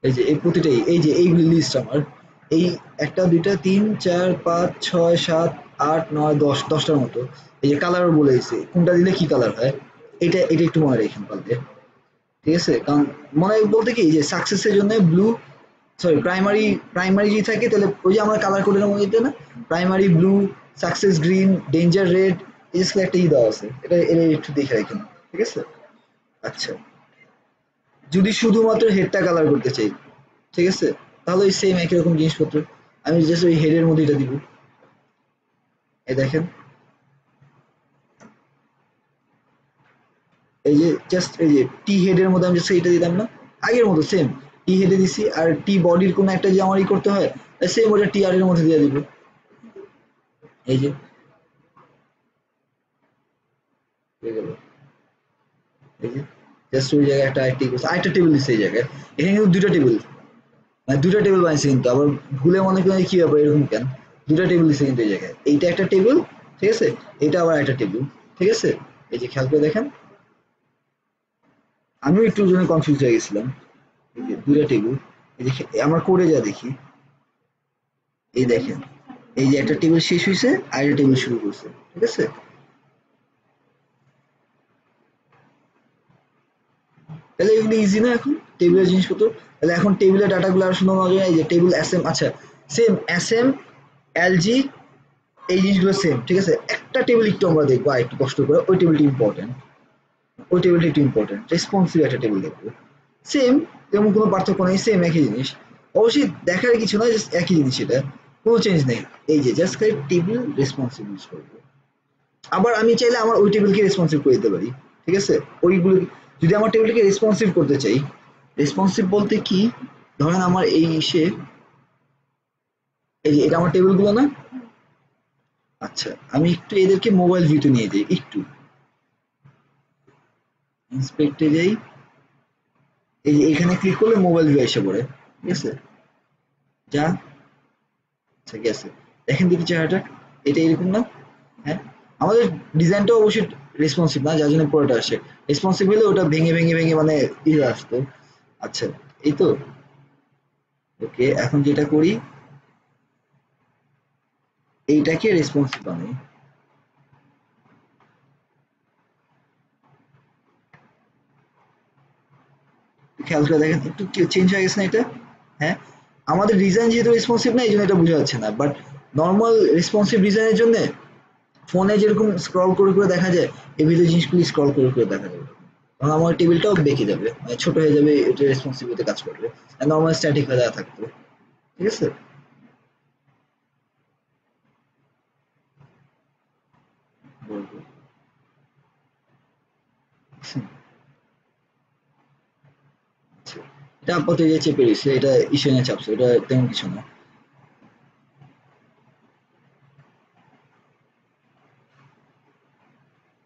এই যে এই প্রতিটাই এই যে এইগুলি লিস্ট আমার, এই একটা দুইটা তিন চার পাঁচ ছয় সাত আট নয় দশ, 10টার মতো, এই যে কালারও বলে দিছে কোনটা দিলে কি কালার হয়, এটা এটা একটু মনে রেখেন পারলে, ঠিক আছে। কারণ মনে বলতে কি যে সাকসেসের জন্য ব্লু, সরি প্রাইমারি প্রাইমারি যদি থাকে তাহলে ওই যে আমরা কালার কোডের মধ্যে না primary blue success green, danger red, এই যে একটা দেওয়া আছে, এটা এটা একটু দেখে রাখেন, ঠিক আছে? আচ্ছা, যদি শুধুমাত্র হেডটা কালার করতে চাই, ঠিক আছে, তাহলে ওই সেম একই রকম জিনিসপত্র, আমি জাস্ট ওই হেডের মধ্যে এটা দিব। এই দেখেন, এই যে জাস্ট এই যে টি হেডের মধ্যে আমি জাস্ট এটা দিলাম না, আগের মতো সেম টি হেডে দিছি, আর টি বডির কোনো একটা যে আমার ই করতে হয় সেম ওটা টি আর এর মধ্যে দিয়ে দিব। এই যে হয়ে গেল, এই যে জাস্ট ওই জায়গায় একটা আরেকটা টেবিল দিচ্ছে এই জায়গায়, এখানে কিন্তু দুইটা টেবিল, মানে দুইটা টেবিল বানিয়েছে কিন্তু, আবার ভুলে মনে করেন কি ব্যাপার এরকম কেন, দুইটা টেবিল দিচ্ছে কিন্তু এই জায়গায়, এইটা একটা টেবিল, ঠিক আছে, এটা আবার একটা টেবিল, ঠিক আছে, এই যে খেয়াল করে দেখেন, আমিও একটু জন্য কনফিউজ হয়ে গেছিলাম, এই যে দুইটা টেবিল, এই যে আমরা করে যা দেখি, এই দেখেন, এই যে একটা টেবিল শেষ হয়েছে আর একটা টেবিল শুরু করছে, ঠিক আছে, তাহলে এগুলো ইজি না এখন টেবিলের জিনিসপত্র? তাহলে এখন টেবিলের ডাটাগুলো আর সুন্দর মনে হয়, এই যে টেবিল এস এম, আচ্ছা সেম এস এম, এলজি, এই জিনিসগুলো সেম, ঠিক আছে, একটা টেবিল একটু আমরা দেখবো আর একটু কষ্ট করে, ওই টেবিলটি ইম্পর্টেন্ট, ওই টেবিলটি একটু ইম্পর্টেন্ট, রেসপন্সিভ একটা টেবিল দেখবো, সেম, তেমন কোনো পার্থক্য নেই, সেম একই জিনিস, অবশ্যই দেখার কিছু নয়, জাস্ট একই জিনিস, এটা কোনো চেঞ্জ নেই, এই যে জাস্ট খালি টেবিল রেসপন্সিভ ইউজ করবো। আবার আমি চাইলে আমার ওই টেবিলকে রেসপন্সিভ করে দিতে পারি, ঠিক আছে, ওইগুলো যদি আমার টেবিলকে রেসপন্সিভ করতে চাই, রেসপন্সিভ বলতে কি, ধরেন আমার এই ইসে, এই যে এটা আমার টেবিলগুলো না, আচ্ছা আমি একটু এদেরকে মোবাইল ভিউতে নিয়ে যাই, একটু ইন্সপেক্টে যাই, এই যে এখানে ক্লিক করলে মোবাইল ভিউ এসে পড়ে, ঠিক আছে, যা, আচ্ছা গেছে, দেখেন দেখি চেহারাটা, এটা এরকম না, হ্যাঁ, আমাদের ডিজাইনটা অবশ্যই রেসপন্সিভ না, যার জন্য পুরোটা আসে, রেসপন্সিভ হলে ওটা ভেঙে ভেঙে ভেঙে মানে ইয়ে আসতো। আচ্ছা, এই তো, ওকে, এখন যেটা করি, এইটাকে রেসপন্সিভ বানাই, খেয়াল করে দেখেন একটু চেঞ্জ হয়ে গেছে না এটা, হ্যাঁ, আমাদের ডিজাইন যেহেতু রেসপন্সিভ না এই জন্য এটা বোঝা যাচ্ছে না, বাট নর্মাল রেসপন্সিভ ডিজাইনের জন্য ফোনে যেরকম স্ক্রল করে করে দেখা যায়, এই ভিডিও জিনিসগুলি স্ক্রল করে করে দেখা যাবে, তখন আমার টেবিলটাও বেঁকে যাবে, মানে ছোট হয়ে যাবে, এটা রেসপন্সিভিতে কাজ করবে, নর্মাল স্ট্যাটিক হয়ে যাওয়া থাকতো, ঠিক আছে, বলবো। আচ্ছা, এটা আপাতত যে চেপে দিচ্ছে, এটা ইস্যু নিয়ে চাপছে, এটা তেমন কিছু না,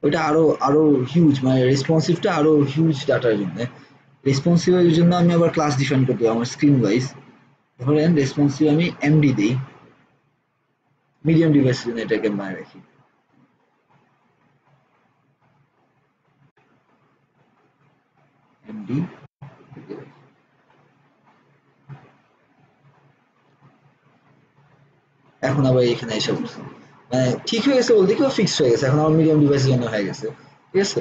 ওইটা আরো আরো হিউজ, মানে রেসপন্সিভটা আরো হিউজ ডাটার জন্য, রেসপন্সিভ এর জন্য আমি আবার ক্লাস ডিফাইন করতে হবে আমার স্ক্রিন ওয়াইজ, ধরেন রেসপন্সিভ আমি এমডি দিই, মিডিয়াম ডিভাইসের জন্য এটাকে বানায় রাখি, এমডি, এখন আবার এখানে এসে পড়ছে, মানে ঠিক হয়ে গেছে বলতে কি ফিক্সড হয়ে গেছে, এখন আমার মিডিয়াম ডিভাইসের জন্য হয়ে গেছে, ঠিক আছে,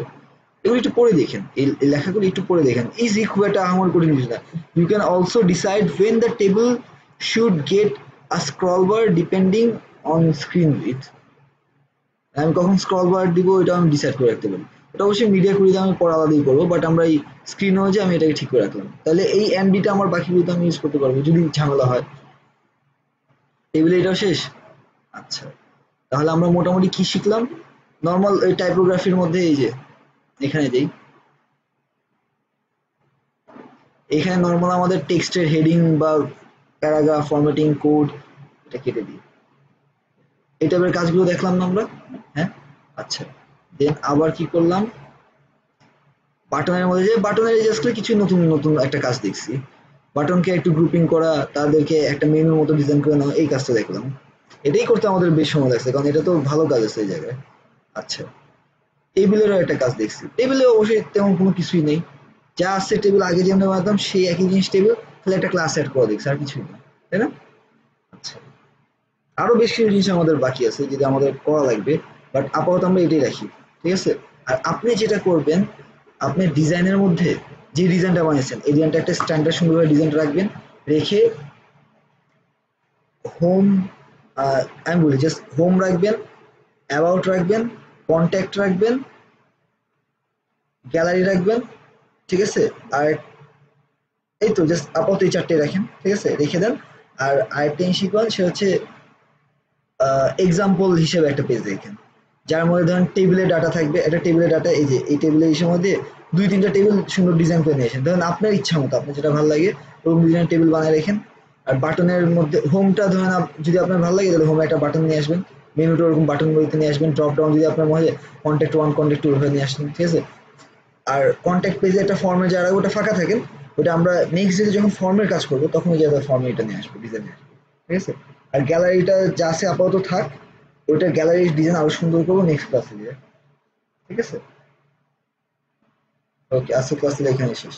এগুলো একটু পড়ে দেখেন, এই লেখাগুলো একটু পড়ে দেখেন, ইজি, খুব একটা আমার কঠিন কিছু না, you can also decide when the table should get a scroll bar depending on screen width, আমি কখন স্ক্রল বার দিব এটা আমি ডিসাইড করে রাখতে পারি, এটা অবশ্যই মিডিয়া কুড়িতে আমি পড়া আলাদাই করবো, বাট আমরা এই স্ক্রিন অনুযায়ী আমি এটাকে ঠিক করে রাখলাম, তাহলে এই এমডিটা আমার বাকিগুলোতে আমি ইউজ করতে পারবো যদি ঝামেলা হয়। টেবিলে এটাও শেষ, আচ্ছা, তাহলে আমরা মোটামুটি কি শিখলাম, নর্মাল এই টাইপোগ্রাফির মধ্যে এই যে এখানে দেই, এখানে নর্মাল আমাদের টেক্সটের হেডিং বা প্যারাগ্রাফ ফরম্যাটিং কোড, এটা কেটে দিই, এই টাইপের কাজগুলো দেখলাম না আমরা, হ্যাঁ, আচ্ছা, দেন আবার কি করলাম, বাটনের মধ্যে যে বাটনের জাস্ট কিছু নতুন নতুন একটা কাজ দেখছি, বাটনকে একটু গ্রুপিং করা, তাদেরকে একটা মেনুর মতো ডিজাইন করে নেওয়া, এই কাজটা দেখলাম, এটাই করতে আমাদের বেশ সময় লাগছে, কারণ এটা তো ভালো কাজ আছে এই জায়গায়। আচ্ছা, টেবিলেরও একটা কাজ দেখছি, টেবিলে অবশ্যই তেমন কোনো কিছুই নেই, যা আছে টেবিল আগে যেমন বানাতাম সেই একই জিনিস, টেবিল খালি একটা ক্লাস অ্যাড করা দেখছি, আর কিছুই না, তাই না? আচ্ছা, আরো বেশ কিছু জিনিস আমাদের বাকি আছে যেটা আমাদের করা লাগবে, বাট আপাতত আমরা এটাই রাখি, ঠিক আছে, আর আপনি যেটা করবেন, আপনি ডিজাইনের মধ্যে যে ডিজাইনটা বানিয়েছেন এই ডিজাইনটা একটা স্ট্যান্ডার্ড সুন্দরভাবে ডিজাইনটা রাখবেন, রেখে হোম আমি বলি জাস্ট হোম রাখবেন, অ্যাবাউট রাখবেন, কন্ট্যাক্ট রাখবেন, গ্যালারি রাখবেন, ঠিক আছে। আর এই তো জাস্ট আপাতত এই চারটে রাখেন, ঠিক আছে, রেখে দেন। আর আরেকটা জিনিস শিখবেন, সে হচ্ছে এক্সাম্পল হিসেবে একটা পেজ দেখেন, যার মধ্যে ধরেন টেবিলের ডাটা থাকবে। একটা টেবিলের ডাটা, এই যে এই টেবিলের ইসের মধ্যে 2-3টা টেবিল সুন্দর ডিজাইন করে নিয়ে আসেন, ধরেন আপনার ইচ্ছা মতো আপনার যেটা ভালো লাগে ওরকম ডিজাইন টেবিল বানায় রেখেন। আর বাটনের মধ্যে হোমটা ধরেন যদি আপনার ভালো লাগে তাহলে হোমে একটা বাটন নিয়ে আসবেন, মেনুটা ওরকম বাটন বইতে নিয়ে আসবেন, ড্রপ ডাউন যদি আপনার মনে হয় কন্ট্যাক্ট 1 কন্ট্যাক্ট 2 ওভাবে নিয়ে আসবেন, ঠিক আছে। আর কন্ট্যাক্ট পেজে একটা ফর্মে যারা ওটা ফাঁকা থাকেন, ওটা আমরা নেক্সট ডে যখন ফর্মের কাজ করবো তখন ওই জায়গায় ফর্মে এটা নিয়ে আসবো, ডিজাইন নিয়ে আসবো, ঠিক আছে। আর গ্যালারিটা যা আছে আপাতত থাক, ওইটা গ্যালারির ডিজাইন আরো সুন্দর করবো নেক্সট ক্লাসে দিয়ে, ঠিক আছে। ওকে, আজকের ক্লাসটা এখানে শেষ।